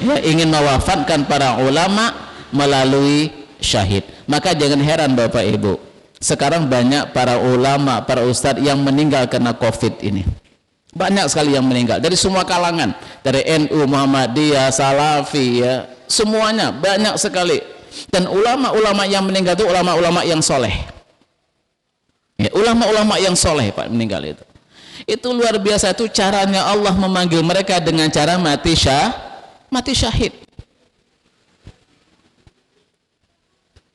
[SPEAKER 1] ya, ingin mewafatkan para ulama melalui syahid. Maka jangan heran Bapak Ibu, sekarang banyak para ulama, para ustadz yang meninggal karena COVID ini. Banyak sekali yang meninggal dari semua kalangan, dari NU, Muhammadiyah, Salafi, ya, semuanya banyak sekali. Dan ulama-ulama yang meninggal itu ulama-ulama yang soleh, ya, ulama-ulama yang soleh, Pak, meninggal itu. Itu luar biasa. Itu caranya Allah memanggil mereka dengan cara mati syahid.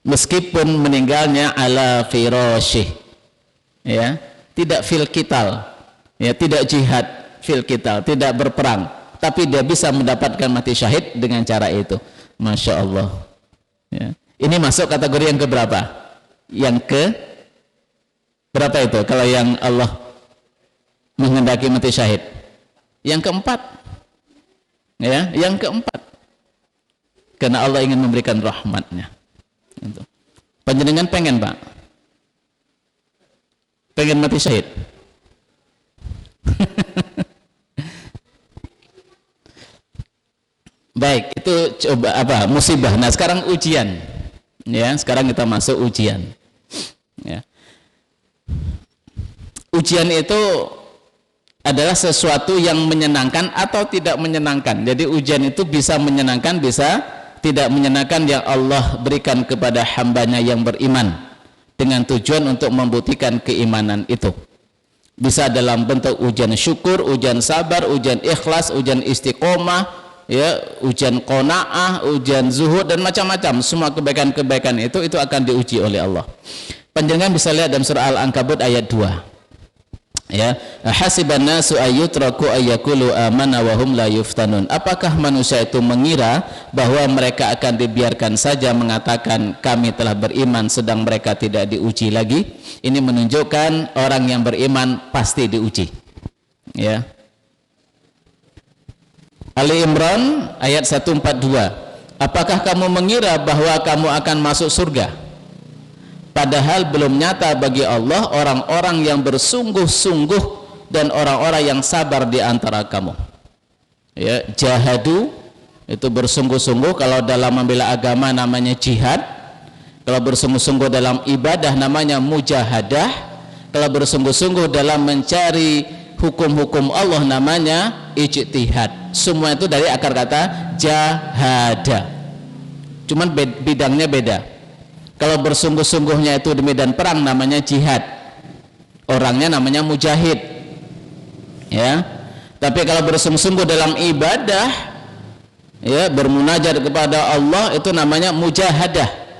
[SPEAKER 1] Meskipun meninggalnya ala firasyih, ya, tidak fil qital, ya, tidak jihad fil qital, tidak berperang, tapi dia bisa mendapatkan mati syahid dengan cara itu. Masya Allah, ya. Ini masuk kategori yang keberapa? Yang ke berapa itu kalau yang Allah menghendaki mati syahid? Yang keempat, ya, yang keempat, karena Allah ingin memberikan rahmatnya. Panjenengan pengen, Pak? Pengen mati syahid? Baik, itu coba apa? Musibah. Nah, sekarang ujian. Ya, sekarang kita masuk ujian. Ya. Ujian itu adalah sesuatu yang menyenangkan atau tidak menyenangkan. Jadi ujian itu bisa menyenangkan, bisa tidak menyenangkan, yang Allah berikan kepada hambanya yang beriman dengan tujuan untuk membuktikan keimanan itu. Bisa dalam bentuk ujian syukur, ujian sabar, ujian ikhlas, ujian istiqomah, ya, ujian qanaah, ujian zuhud, dan macam-macam. Semua kebaikan-kebaikan itu akan diuji oleh Allah. Panjenengan bisa lihat dalam surah Al-Ankabut ayat 2. Ya, hasiban nasu ayyutraku ayyakulu amana wa hum la yuftanun. Apakah manusia itu mengira bahwa mereka akan dibiarkan saja mengatakan kami telah beriman sedang mereka tidak diuji lagi? Ini menunjukkan orang yang beriman pasti diuji. Ya. Ali Imran ayat 142. Apakah kamu mengira bahwa kamu akan masuk surga, padahal belum nyata bagi Allah orang-orang yang bersungguh-sungguh dan orang-orang yang sabar di antara kamu. Ya, jahadu itu bersungguh-sungguh, kalau dalam membela agama namanya jihad, kalau bersungguh-sungguh dalam ibadah namanya mujahadah, Kalau bersungguh-sungguh dalam mencari hukum-hukum Allah namanya ijtihad. Semua itu dari akar kata jahada. Cuman bidangnya beda. Kalau bersungguh-sungguhnya itu di medan perang namanya jihad. Orangnya namanya mujahid. Ya. Tapi kalau bersungguh-sungguh dalam ibadah, ya, bermunajat kepada Allah itu namanya mujahadah.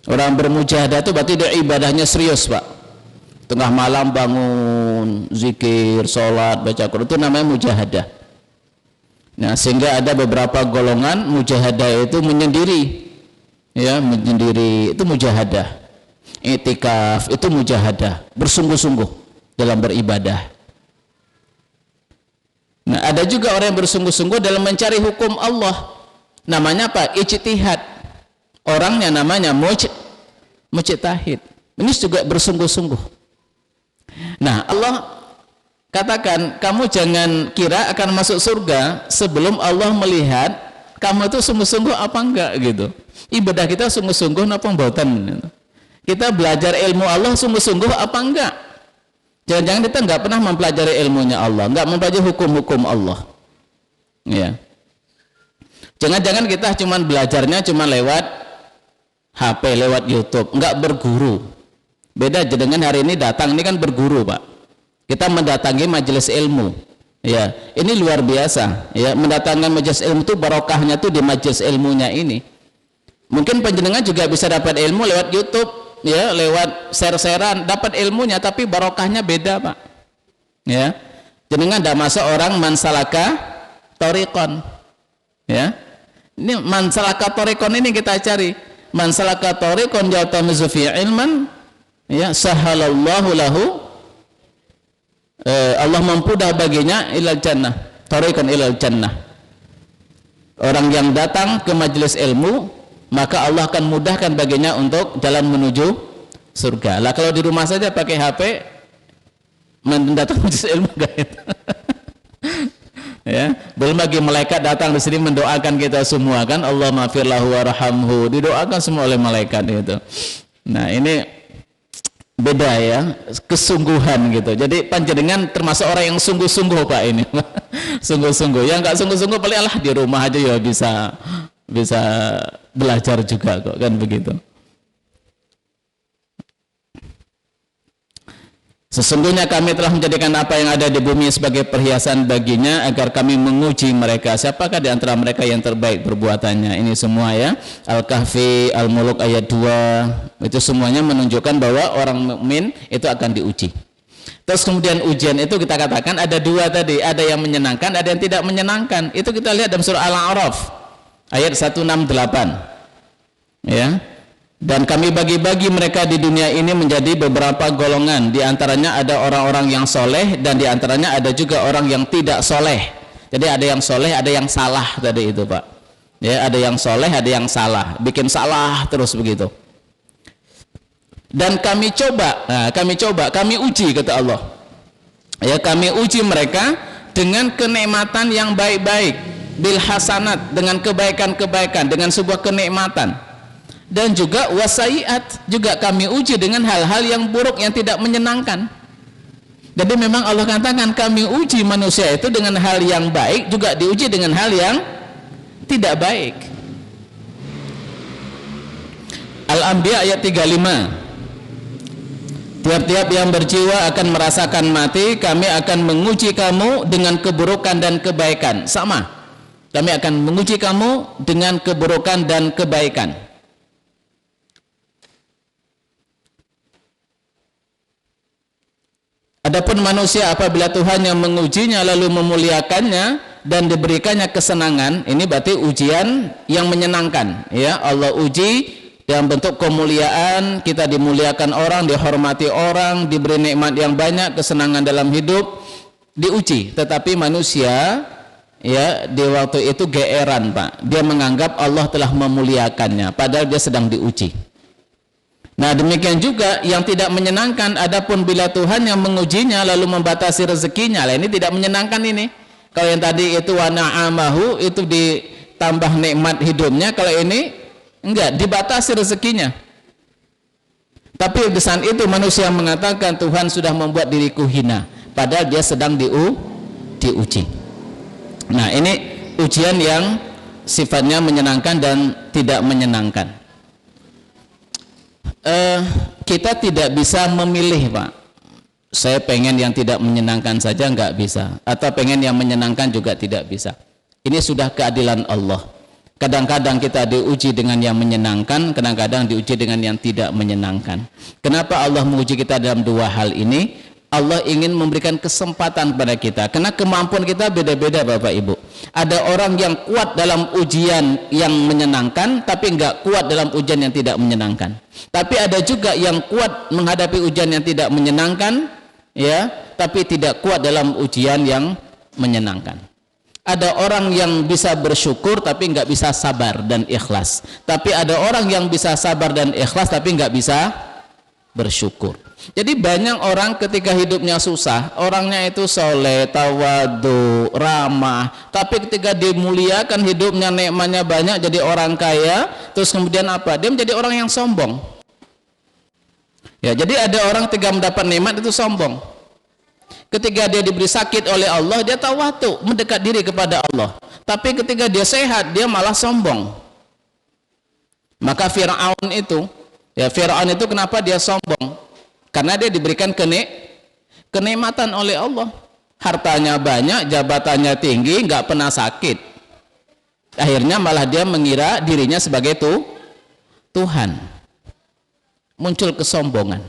[SPEAKER 1] Orang bermujahadah itu berarti dia ibadahnya serius, Pak. Tengah malam bangun, zikir, sholat, baca Quran, itu namanya mujahadah. Nah, sehingga ada beberapa golongan mujahadah itu menyendiri. Ya, menyendiri itu mujahadah. I'tikaf itu mujahadah, bersungguh-sungguh dalam beribadah. Nah, ada juga orang yang bersungguh-sungguh dalam mencari hukum Allah. Namanya apa? Ijtihad. Orangnya namanya mujtahid. Ini juga bersungguh-sungguh. Nah, Allah katakan, kamu jangan kira akan masuk surga sebelum Allah melihat kamu itu sungguh-sungguh apa enggak gitu. Ibadah kita sungguh-sungguh apa mboten. Kita belajar ilmu Allah sungguh-sungguh apa enggak? Jangan-jangan kita nggak pernah mempelajari ilmunya Allah, nggak mempelajari hukum-hukum Allah. Ya. Jangan-jangan kita cuman belajarnya cuma lewat HP, lewat YouTube, nggak berguru. Beda dengan hari ini datang, ini kan berguru, Pak. Kita mendatangi majelis ilmu. Ya, ini luar biasa. Ya, mendatangkan majelis ilmu itu barokahnya tuh di majelis ilmunya ini. Mungkin panjenengan juga bisa dapat ilmu lewat YouTube, ya, lewat share-sharean, dapat ilmunya, tapi barokahnya beda, Pak. Ya, jenengan tidak masuk orang mansalaka torikon. Ya, ini mansalaka torikon ini kita cari. Mansalaka torikon yaltamizu fi ilman, ya, sahalallahu lahu, Allah mempermudah baginya ilal jannah, torikon ilal jannah. Orang yang datang ke majelis ilmu, maka Allah akan mudahkan baginya untuk jalan menuju surga. Lah kalau di rumah saja pakai HP, mendatang majelis ilmu enggak itu. Ya, belum lagi malaikat datang di sini mendoakan kita semua kan, Allahumma firlahu warhamhu, didoakan semua oleh malaikat itu. Nah, ini beda ya, kesungguhan gitu. Jadi panjenengan termasuk orang yang sungguh-sungguh, Pak, ini. Sungguh-sungguh. Yang enggak sungguh-sungguh paling alah di rumah aja ya bisa belajar juga kok, kan begitu. Sesungguhnya kami telah menjadikan apa yang ada di bumi sebagai perhiasan baginya agar kami menguji mereka siapakah di antara mereka yang terbaik perbuatannya. Ini semua ya, Al-Kahfi, Al-Muluk ayat 2, itu semuanya menunjukkan bahwa orang mukmin itu akan diuji. Terus kemudian ujian itu kita katakan ada dua tadi, ada yang menyenangkan, ada yang tidak menyenangkan. Itu kita lihat dalam surah Al-A'raf ayat 168. Ya. Dan kami bagi-bagi mereka di dunia ini menjadi beberapa golongan. Di antaranya ada orang-orang yang soleh, dan di antaranya ada juga orang yang tidak soleh. Jadi ada yang soleh, ada yang salah tadi itu, Pak. Ya, ada yang soleh, ada yang salah. Bikin salah terus begitu. Dan kami kami uji, kata Allah. Ya, kami uji mereka dengan kenikmatan yang baik-baik, bil hasanat, dengan kebaikan-kebaikan, dengan sebuah kenikmatan. Dan juga wasaiat, juga kami uji dengan hal-hal yang buruk, yang tidak menyenangkan. Jadi memang Allah katakan kami uji manusia itu dengan hal yang baik, juga diuji dengan hal yang tidak baik. Al-Anbiya ayat 35. Tiap-tiap yang berjiwa akan merasakan mati, kami akan menguji kamu dengan keburukan dan kebaikan. Sama, kami akan menguji kamu dengan keburukan dan kebaikan. Adapun manusia apabila Tuhan yang mengujinya lalu memuliakannya dan diberikannya kesenangan, ini berarti ujian yang menyenangkan. Ya, Allah uji dalam bentuk kemuliaan, kita dimuliakan orang, dihormati orang, diberi nikmat yang banyak, kesenangan dalam hidup, diuji. Tetapi manusia ya di waktu itu geeran, Pak. Dia menganggap Allah telah memuliakannya, padahal dia sedang diuji. Nah, demikian juga yang tidak menyenangkan, adapun bila Tuhan yang mengujinya lalu membatasi rezekinya. Lah, ini tidak menyenangkan ini. Kalau yang tadi itu wa na'amahu, itu ditambah nikmat hidupnya, kalau ini enggak, dibatasi rezekinya. Tapi di saat itu manusia mengatakan Tuhan sudah membuat diriku hina, padahal dia sedang diuji. Nah, ini ujian yang sifatnya menyenangkan dan tidak menyenangkan. Kita tidak bisa memilih, Pak. Saya pengen yang tidak menyenangkan saja, nggak bisa, atau pengen yang menyenangkan juga tidak bisa. Ini sudah keadilan Allah. Kadang-kadang kita diuji dengan yang menyenangkan, kadang-kadang diuji dengan yang tidak menyenangkan. Kenapa Allah menguji kita dalam dua hal ini? Allah ingin memberikan kesempatan kepada kita, karena kemampuan kita beda-beda, Bapak Ibu. Ada orang yang kuat dalam ujian yang menyenangkan, tapi nggak kuat dalam ujian yang tidak menyenangkan. Tapi ada juga yang kuat menghadapi ujian yang tidak menyenangkan, ya, tapi tidak kuat dalam ujian yang menyenangkan. Ada orang yang bisa bersyukur tapi nggak bisa sabar dan ikhlas. Tapi ada orang yang bisa sabar dan ikhlas tapi nggak bisa bersyukur. Jadi banyak orang ketika hidupnya susah, orangnya itu soleh, tawadu, ramah. Tapi ketika dimuliakan hidupnya, nikmatnya banyak, jadi orang kaya, terus kemudian apa? Dia menjadi orang yang sombong. Ya, jadi ada orang ketika mendapat nikmat itu sombong. Ketika dia diberi sakit oleh Allah, dia tawadu, mendekat diri kepada Allah. Tapi ketika dia sehat, dia malah sombong. Maka Fir'aun itu kenapa dia sombong? Karena dia diberikan kenikmatan oleh Allah. Hartanya banyak, jabatannya tinggi, nggak pernah sakit. Akhirnya malah dia mengira dirinya sebagai Tuhan. Muncul kesombongan.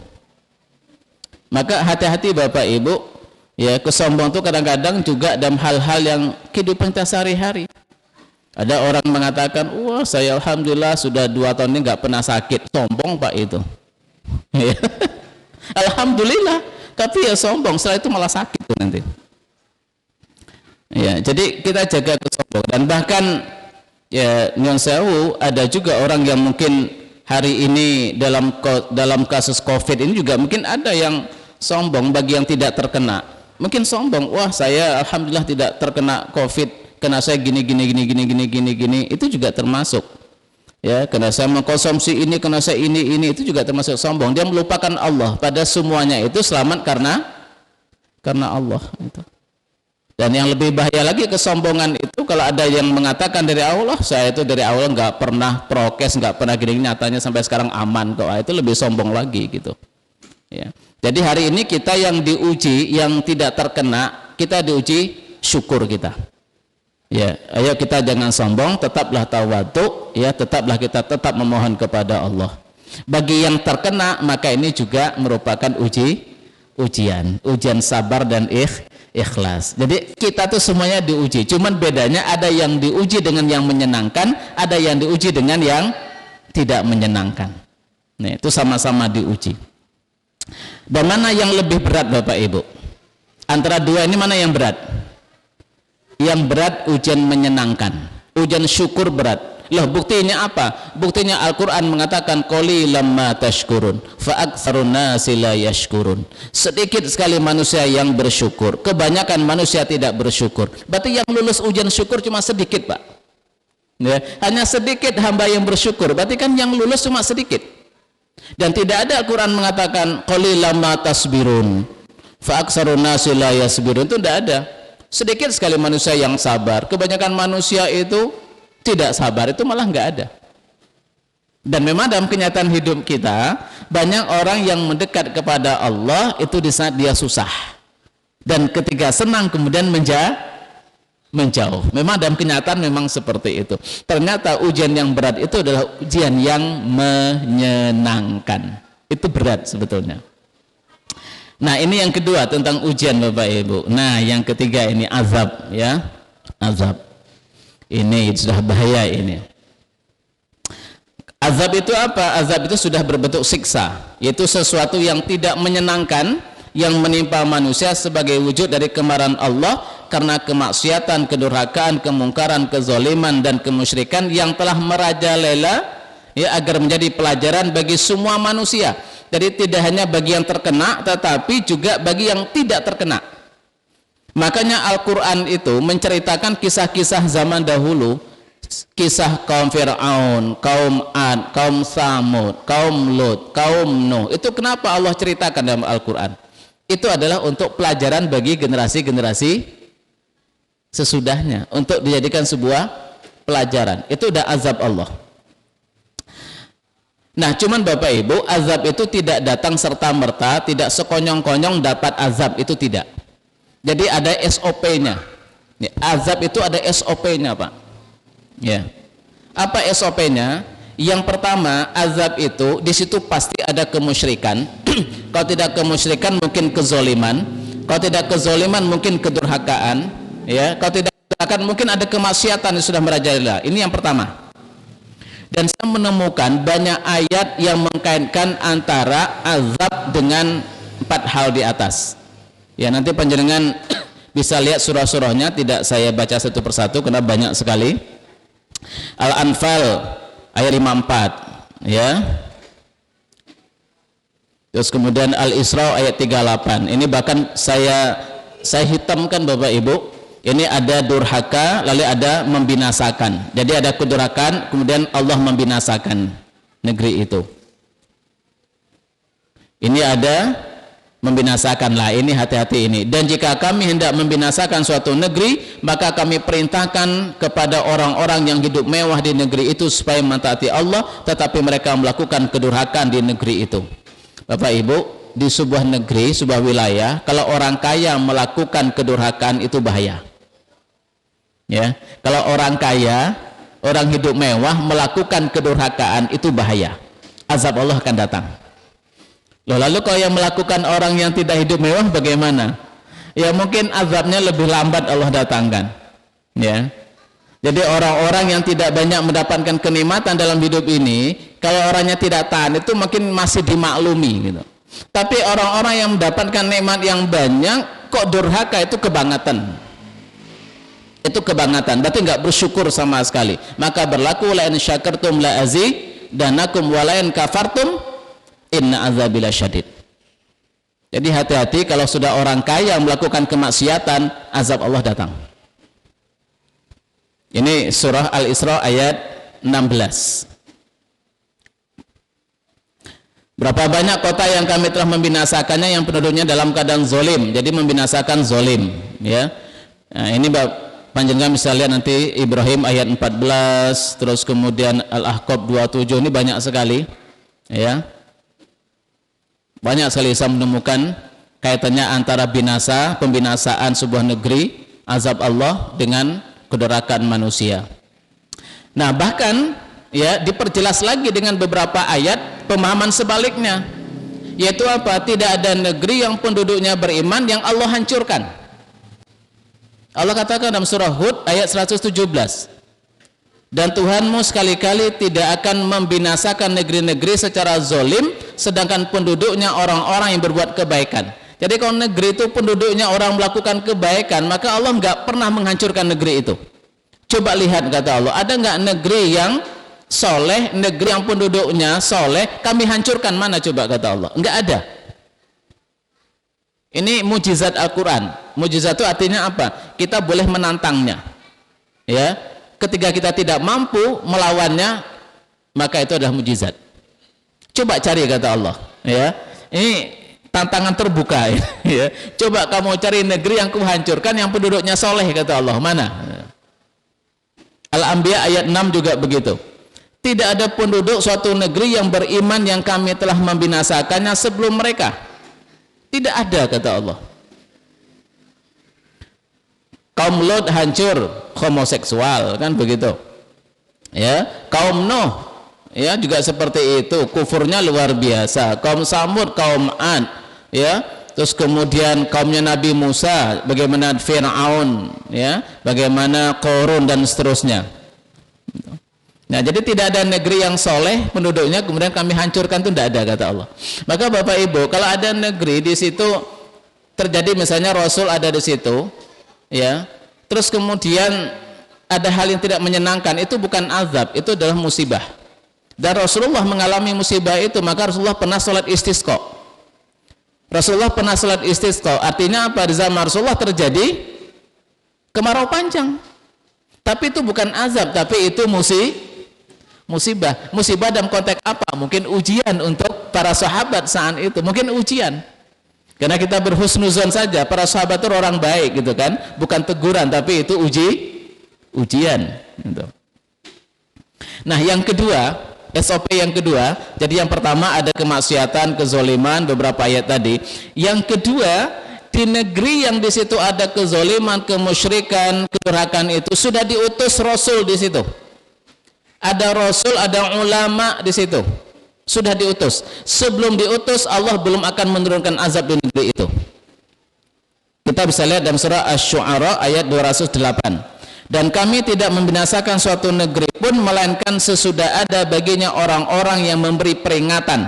[SPEAKER 1] Maka hati-hati Bapak Ibu. Ya, kesombong itu kadang-kadang juga dalam hal-hal yang kehidupan kita sehari-hari. Ada orang mengatakan, wah saya alhamdulillah sudah 2 tahun ini nggak pernah sakit. Sombong Pak itu. Alhamdulillah, tapi ya sombong, setelah itu malah sakit tuh nanti. Ya, jadi kita jaga kesombongan. Dan bahkan ya nyon sewu, ada juga orang yang mungkin hari ini dalam kasus COVID ini juga mungkin ada yang sombong bagi yang tidak terkena. Mungkin sombong, wah saya alhamdulillah tidak terkena COVID karena saya gini, itu juga termasuk. Ya, karena saya mengkonsumsi ini, karena saya ini, itu juga termasuk sombong. Dia melupakan Allah, pada semuanya itu selamat karena Allah itu. Dan yang lebih bahaya lagi kesombongan itu kalau ada yang mengatakan dari Allah, saya itu dari awal nggak pernah prokes, nggak pernah gini, nyatanya sampai sekarang aman kok. Itu lebih sombong lagi gitu. Ya. Jadi hari ini kita yang diuji, yang tidak terkena, kita diuji syukur kita. Ya, ayo kita jangan sombong, tetaplah tawadu, ya, tetaplah kita tetap memohon kepada Allah. Bagi yang terkena, maka ini juga merupakan ujian sabar dan ikhlas. Jadi kita tuh semuanya diuji, cuman bedanya ada yang diuji dengan yang menyenangkan, ada yang diuji dengan yang tidak menyenangkan. Nah, itu sama-sama diuji. Dan mana yang lebih berat Bapak Ibu? Antara dua ini mana yang berat? Yang berat ujian menyenangkan, ujian syukur berat. Loh, buktinya apa? Buktinya Al-Quran mengatakan qalilan ma tashkurun fa aktsarun nasi la yashkurun. Sedikit sekali manusia yang bersyukur, kebanyakan manusia tidak bersyukur. Berarti yang lulus ujian syukur cuma sedikit, Pak. Ya, hanya sedikit hamba yang bersyukur. Berarti kan yang lulus cuma sedikit. Dan tidak ada Al-Quran mengatakan qalilan ma tasbirun fa aktsarun nasi la yasbirun. Itu tidak ada. Sedikit sekali manusia yang sabar, kebanyakan manusia itu tidak sabar, itu malah nggak ada. Dan memang dalam kenyataan hidup kita banyak orang yang mendekat kepada Allah itu di saat dia susah, dan ketika senang kemudian menjauh. Memang dalam kenyataan memang seperti itu. Ternyata ujian yang berat itu adalah ujian yang menyenangkan. Itu berat sebetulnya. Nah, ini yang kedua tentang ujian Bapak Ibu. Nah, yang ketiga ini azab, ya. Azab. Ini sudah bahaya ini. Azab itu apa? Azab itu sudah berbentuk siksa, yaitu sesuatu yang tidak menyenangkan yang menimpa manusia sebagai wujud dari kemarahan Allah karena kemaksiatan, kedurhakaan, kemungkaran, kezaliman dan kemusyrikan yang telah merajalela, ya, agar menjadi pelajaran bagi semua manusia. Jadi tidak hanya bagi yang terkena, tetapi juga bagi yang tidak terkena. Makanya Al-Quran itu menceritakan kisah-kisah zaman dahulu kisah kaum Fir'aun, kaum Ad, kaum Samud, kaum Lut, kaum Nuh. Itu kenapa Allah ceritakan dalam Al-Quran? Itu adalah untuk pelajaran bagi generasi-generasi sesudahnya, untuk dijadikan sebuah pelajaran. Itu udah azab Allah. Nah, cuman Bapak Ibu, azab itu tidak datang serta-merta, tidak sekonyong-konyong dapat azab, itu tidak. Jadi ada SOP-nya. Azab itu ada SOP-nya, Pak. Ya. Apa SOP-nya? Yang pertama, azab itu di situ pasti ada kemusyrikan. Kalau tidak kemusyrikan mungkin kezoliman. Kalau tidak kezoliman mungkin kedurhakaan. Ya. Kalau tidak kedurhakaan mungkin ada kemaksiatan yang sudah merajalela. Ini yang pertama. Dan saya menemukan banyak ayat yang mengkaitkan antara azab dengan 4 hal di atas. Ya, nanti panjenengan bisa lihat surah-surahnya, tidak saya baca satu persatu karena banyak sekali. Al-Anfal ayat 54, ya. Terus kemudian Al-Isra ayat 38. Ini bahkan saya hitamkan Bapak Ibu. Ini ada durhaka, lalu ada membinasakan. Jadi ada kedurhakaan, kemudian Allah membinasakan negeri itu. Ini ada membinasakan, lah ini hati-hati ini. Dan jika kami hendak membinasakan suatu negeri, maka kami perintahkan kepada orang-orang yang hidup mewah di negeri itu supaya mentaati Allah, tetapi mereka melakukan kedurhakaan di negeri itu. Bapak Ibu, di sebuah negeri, sebuah wilayah, kalau orang kaya melakukan kedurhakaan itu bahaya. Ya, kalau orang kaya, orang hidup mewah melakukan kedurhakaan itu bahaya. Azab Allah akan datang. Lalu kalau yang melakukan orang yang tidak hidup mewah bagaimana? Ya mungkin azabnya lebih lambat Allah datangkan. Ya. Jadi orang-orang yang tidak banyak mendapatkan kenikmatan dalam hidup ini, kalau orangnya tidak tahan itu mungkin masih dimaklumi gitu. Tapi orang-orang yang mendapatkan nikmat yang banyak kok durhaka, itu kebangetan. Itu kebangetan, berarti nggak bersyukur sama sekali. Maka berlaku la in syakartum la azidanakum wa la in kafartum inna azabila syadid. Jadi hati-hati kalau sudah orang kaya melakukan kemaksiatan, azab Allah datang. Ini surah Al-Isra ayat 16. Berapa banyak kota yang kami telah membinasakannya yang penduduknya dalam keadaan zolim. Jadi membinasakan zolim, ya. Nah, ini panjenengan bisa lihat nanti Ibrahim ayat 14, terus kemudian Al-Ahqaf 27, ini banyak sekali, ya. Banyak sekali saya menemukan kaitannya antara pembinasaan sebuah negeri, azab Allah dengan kedurhakaan manusia. Nah, bahkan ya diperjelas lagi dengan beberapa ayat pemahaman sebaliknya, yaitu apa? Tidak ada negeri yang penduduknya beriman yang Allah hancurkan. Allah katakan dalam surah Hud ayat 117, dan Tuhanmu sekali-kali tidak akan membinasakan negeri-negeri secara zolim, sedangkan penduduknya orang-orang yang berbuat kebaikan. Jadi kalau negeri itu penduduknya orang melakukan kebaikan, maka Allah nggak pernah menghancurkan negeri itu. Coba lihat, kata Allah, ada nggak negeri yang soleh, negeri yang penduduknya soleh, kami hancurkan? Mana coba, kata Allah? Nggak ada. Ini mujizat Al-Quran. Mujizat itu artinya apa? Kita boleh menantangnya, ya. Ketika kita tidak mampu melawannya, maka itu adalah mujizat. Coba cari, kata Allah, ya. Ini tantangan terbuka, ya. Coba kamu cari negeri yang kuhancurkan yang penduduknya soleh, kata Allah. Mana? Al-Anbiya ayat 6 juga begitu. Tidak ada penduduk suatu negeri yang beriman yang kami telah membinasakannya sebelum mereka. Tidak ada, kata Allah. Kaum Lut hancur, homoseksual, kan begitu, ya. Kaum Nuh, ya, juga seperti itu, kufurnya luar biasa. Kaum Samud, kaum Ad, ya. Terus kemudian kaumnya Nabi Musa, bagaimana Fir'aun, ya, bagaimana Qarun dan seterusnya. Nah, jadi tidak ada negeri yang soleh penduduknya kemudian kami hancurkan, itu tidak ada, kata Allah. Maka Bapak Ibu, kalau ada negeri di situ terjadi misalnya Rasul ada di situ, ya, terus kemudian ada hal yang tidak menyenangkan, itu bukan azab, itu adalah musibah. Dan Rasulullah mengalami musibah itu, maka Rasulullah pernah sholat istisqa. Rasulullah pernah sholat istisqa, artinya apa? Di zaman Rasulullah terjadi kemarau panjang. Tapi itu bukan azab, tapi itu musibah. Musibah dalam konteks apa? Mungkin ujian untuk para sahabat saat itu, mungkin ujian. Karena kita berhusnuzon saja, para sahabat itu orang baik gitu kan, bukan teguran, tapi itu ujian gitu. Nah, yang kedua, SOP yang kedua, jadi yang pertama ada kemaksiatan, kezoliman, beberapa ayat tadi. Yang kedua, di negeri yang di situ ada kezoliman, kemusyrikan, kedurhakaan itu sudah diutus rasul di situ. Ada rasul, ada ulama di situ. Sudah diutus. Sebelum diutus, Allah belum akan menurunkan azab di negeri itu. Kita bisa lihat dalam surah Asy-Syu'ara ayat 208. Dan kami tidak membinasakan suatu negeri pun melainkan sesudah ada baginya orang-orang yang memberi peringatan.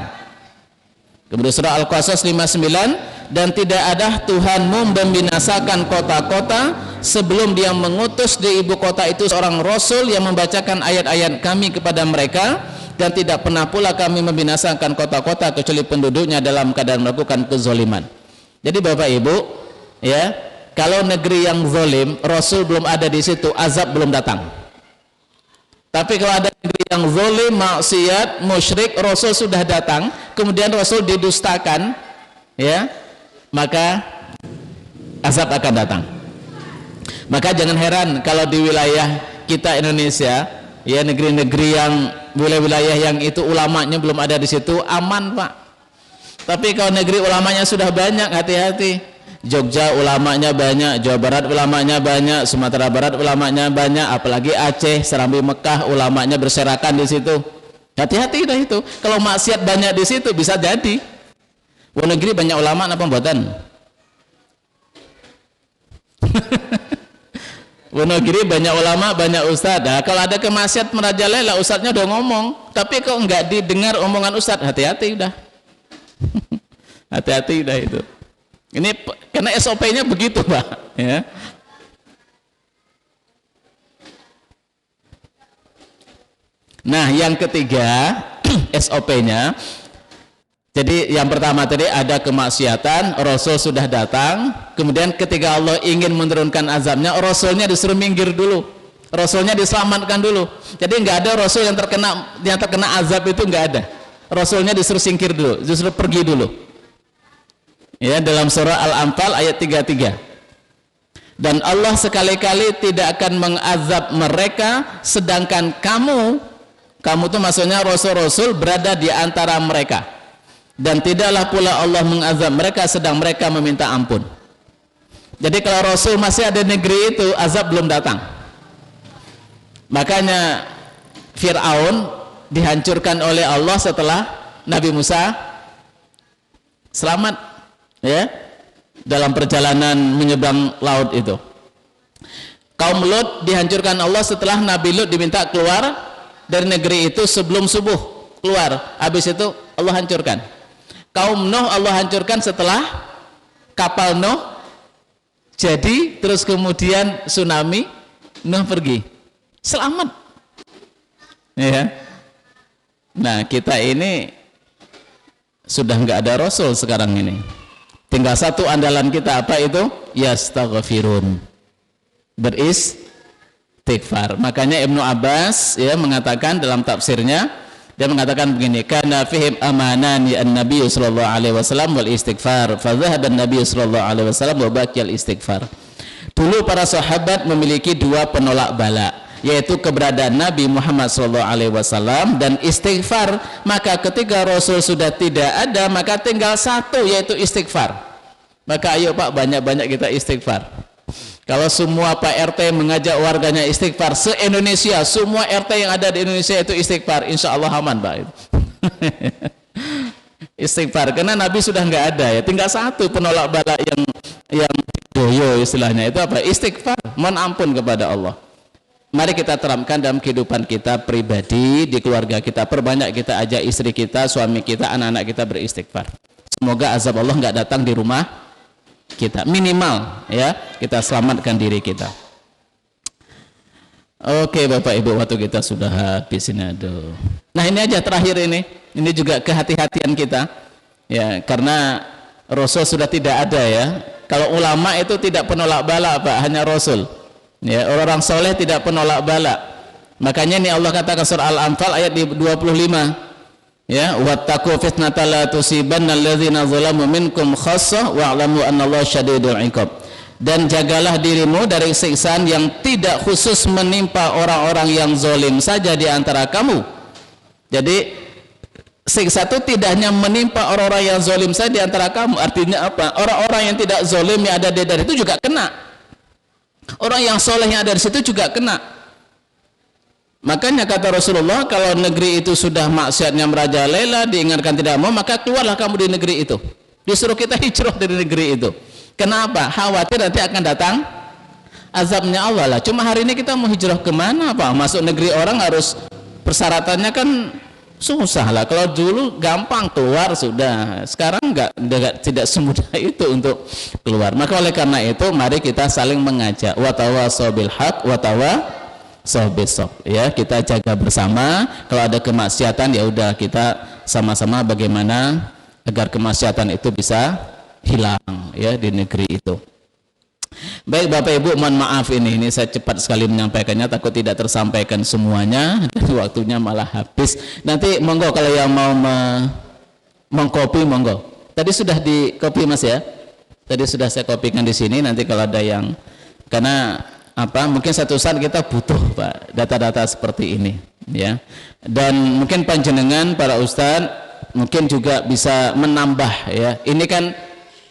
[SPEAKER 1] Kemudian surah Al-Qasas 59, dan tidak ada Tuhanmu membinasakan kota-kota sebelum dia mengutus di ibu kota itu seorang rasul yang membacakan ayat-ayat kami kepada mereka, dan tidak pernah pula kami membinasakan kota-kota kecuali penduduknya dalam keadaan melakukan kezoliman. Jadi Bapak Ibu, ya, kalau negeri yang zalim, rasul belum ada di situ, azab belum datang. Tapi kalau ada negeri yang zalim, maksiat, musyrik, rasul sudah datang, kemudian rasul didustakan, ya, maka azab akan datang. Maka jangan heran kalau di wilayah kita Indonesia, ya, negeri-negeri yang wilayah-wilayah yang itu ulamanya belum ada di situ, aman Pak. Tapi kalau negeri ulamanya sudah banyak, hati-hati. Jogja ulamanya banyak, Jawa Barat ulamanya banyak, Sumatera Barat ulamanya banyak, apalagi Aceh, Serambi, Mekah ulamanya berserakan di situ. Hati-hati dah itu. Kalau maksiat banyak di situ bisa jadi. Wah, negeri banyak ulama apa pembuatan? Wonogiri banyak ulama, banyak ustadz. Nah, kalau ada kemaksiat merajalela, ustadznya udah ngomong, tapi kok enggak didengar omongan ustadz, hati-hati udah. Hati-hati udah itu. Ini karena SOP-nya begitu, Pak, ya. Nah, yang ketiga SOP-nya. Jadi yang pertama tadi ada kemaksiatan, Rasul sudah datang, kemudian ketika Allah ingin menurunkan azabnya, Rasulnya disuruh minggir dulu, Rasulnya diselamatkan dulu. Jadi nggak ada Rasul yang terkena azab itu, nggak ada. Rasulnya disuruh singkir dulu, disuruh pergi dulu. Ya, dalam surah Al-Anfal ayat 33. Dan Allah sekali-kali tidak akan mengazab mereka sedangkan kamu itu maksudnya Rasul-Rasul berada di antara mereka. Dan tidaklah pula Allah mengazab mereka sedang mereka meminta ampun. Jadi kalau Rasul masih ada di negeri itu, azab belum datang. Makanya Fir'aun dihancurkan oleh Allah setelah Nabi Musa selamat, ya, dalam perjalanan menyeberang laut itu. Kaum Lut dihancurkan Allah setelah Nabi Lut diminta keluar dari negeri itu sebelum subuh, keluar. Habis itu Allah hancurkan. Kaum Nuh Allah hancurkan setelah kapal Nuh jadi, terus kemudian tsunami, Nuh pergi, selamat, ya. Nah, kita ini sudah nggak ada Rasul sekarang ini. Tinggal satu andalan kita, apa itu? Yastaghfirun, beristighfar. Makanya Ibnu Abbas, ya, mengatakan dalam tafsirnya, dia mengatakan begini, kana fihim amanani an-nabiy sallallahu alaihi wasallam wal istighfar, fa dhahaba an-nabiy sallallahu alaihi wasallam wa baqiyal istighfar. Dulu para sahabat memiliki dua penolak bala, yaitu keberadaan Nabi Muhammad sallallahu alaihi wasallam dan istighfar. Maka ketika Rasul sudah tidak ada, maka tinggal satu, yaitu istighfar. Maka ayo Pak, banyak-banyak kita istighfar. Kalau semua Pak RT mengajak warganya istighfar, se-Indonesia, semua RT yang ada di Indonesia itu istighfar, insya Allah aman Pak. Istighfar, karena Nabi sudah nggak ada, ya, tinggal satu penolak bala yang doyo istilahnya, itu apa? Istighfar, mohon ampun kepada Allah. Mari kita terapkan dalam kehidupan kita pribadi, di keluarga kita, perbanyak kita ajak istri kita, suami kita, anak-anak kita beristighfar. Semoga azab Allah nggak datang di rumah kita, minimal, ya, kita selamatkan diri kita. Oke Bapak Ibu, waktu kita sudah habis ini. Aduh. Nah, ini aja terakhir ini juga kehati-hatian kita, ya, karena Rasul sudah tidak ada, ya. Kalau ulama itu tidak penolak bala Pak, hanya Rasul. Ya, orang soleh tidak penolak bala. Makanya ini Allah katakan surah Al-Anfal ayat 25. Ya, wattaqu fitnatan la tusibanna alladzina zalamu minkum khassah wa'lamu annallaha syadidul 'iqab. Dan jagalah dirimu dari siksaan yang tidak khusus menimpa orang-orang yang zalim saja di antara kamu. Jadi siksa itu tidak hanya menimpa orang-orang yang zalim saja di antara kamu. Artinya apa? Orang-orang yang tidak zalim yang ada di daerah itu juga kena. Orang yang soleh yang ada di situ juga kena. Makanya kata Rasulullah, kalau negeri itu sudah maksiatnya merajalela, diingatkan tidak mau, maka keluarlah kamu di negeri itu. Disuruh kita hijrah dari negeri itu. Kenapa? Khawatir nanti akan datang azabnya Allah lah. Cuma hari ini kita mau hijrah kemana Pak? Masuk negeri orang harus persyaratannya kan susah lah. Kalau dulu gampang keluar sudah. Sekarang tidak semudah itu untuk keluar. Maka oleh karena itu mari kita saling mengajak. Wa tawassaw bil haq wa tawassaw bis sabr. Ya, kita jaga bersama. Kalau ada kemaksiatan ya udah kita sama-sama bagaimana agar kemaksiatan itu bisa hilang ya di negeri itu. Baik Bapak Ibu, mohon maaf ini saya cepat sekali menyampaikannya, takut tidak tersampaikan semuanya dan waktunya malah habis. Nanti monggo kalau yang mau mengkopi monggo. Tadi sudah di copy Mas ya? Tadi sudah saya kopikan di sini. Nanti kalau ada yang, karena apa? Mungkin satu saat kita butuh Pak data-data seperti ini ya. Dan mungkin panjenengan para ustadz mungkin juga bisa menambah ya. Ini kan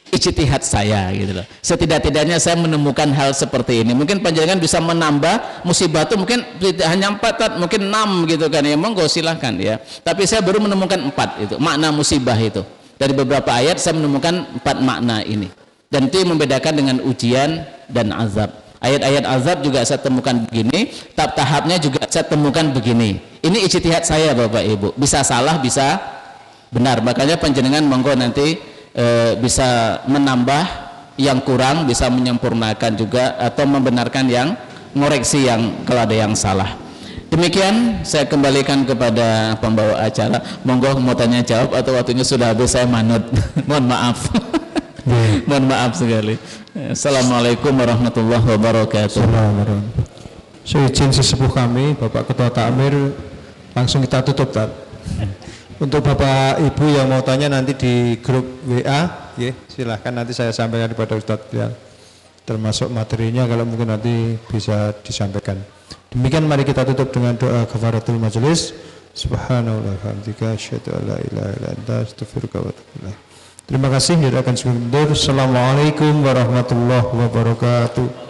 [SPEAKER 1] ijtihad saya gitu loh. Setidak-tidaknya saya menemukan hal seperti ini. Mungkin panjenengan bisa menambah musibah itu mungkin tidak hanya 4, mungkin 6 gitu kan ya. Monggo silahkan ya. Tapi saya baru menemukan 4 itu makna musibah itu. Dari beberapa ayat saya menemukan 4 makna ini. Dan itu yang membedakan dengan ujian dan azab. Ayat-ayat azab juga saya temukan begini, tahap-tahapnya juga saya temukan begini. Ini ijtihad saya Bapak Ibu. Bisa salah, bisa benar. Makanya panjenengan monggo nanti bisa menambah yang kurang, bisa menyempurnakan juga atau membenarkan yang ngoreksi yang kalau ada yang salah. Demikian saya kembalikan kepada pembawa acara. Monggo mau tanya jawab atau waktunya sudah habis, saya manut. Mohon maaf. Mohon maaf sekali. Assalamualaikum warahmatullahi wabarakatuh.
[SPEAKER 2] Saya izin sesepuh kami Bapak Ketua Takmir, langsung kita tutup Tat. Untuk Bapak Ibu yang mau tanya nanti di grup WA, ya, silahkan nanti saya sampaikan kepada Ustadz Bilal. Termasuk materinya kalau mungkin nanti bisa disampaikan. Demikian mari kita tutup dengan doa kafaratul majelis. Subhanallah hamdika asyhadu an la ilaha illa anta astaghfiruka wa atubu ilaik. Terima kasih. Assalamualaikum warahmatullahi wabarakatuh.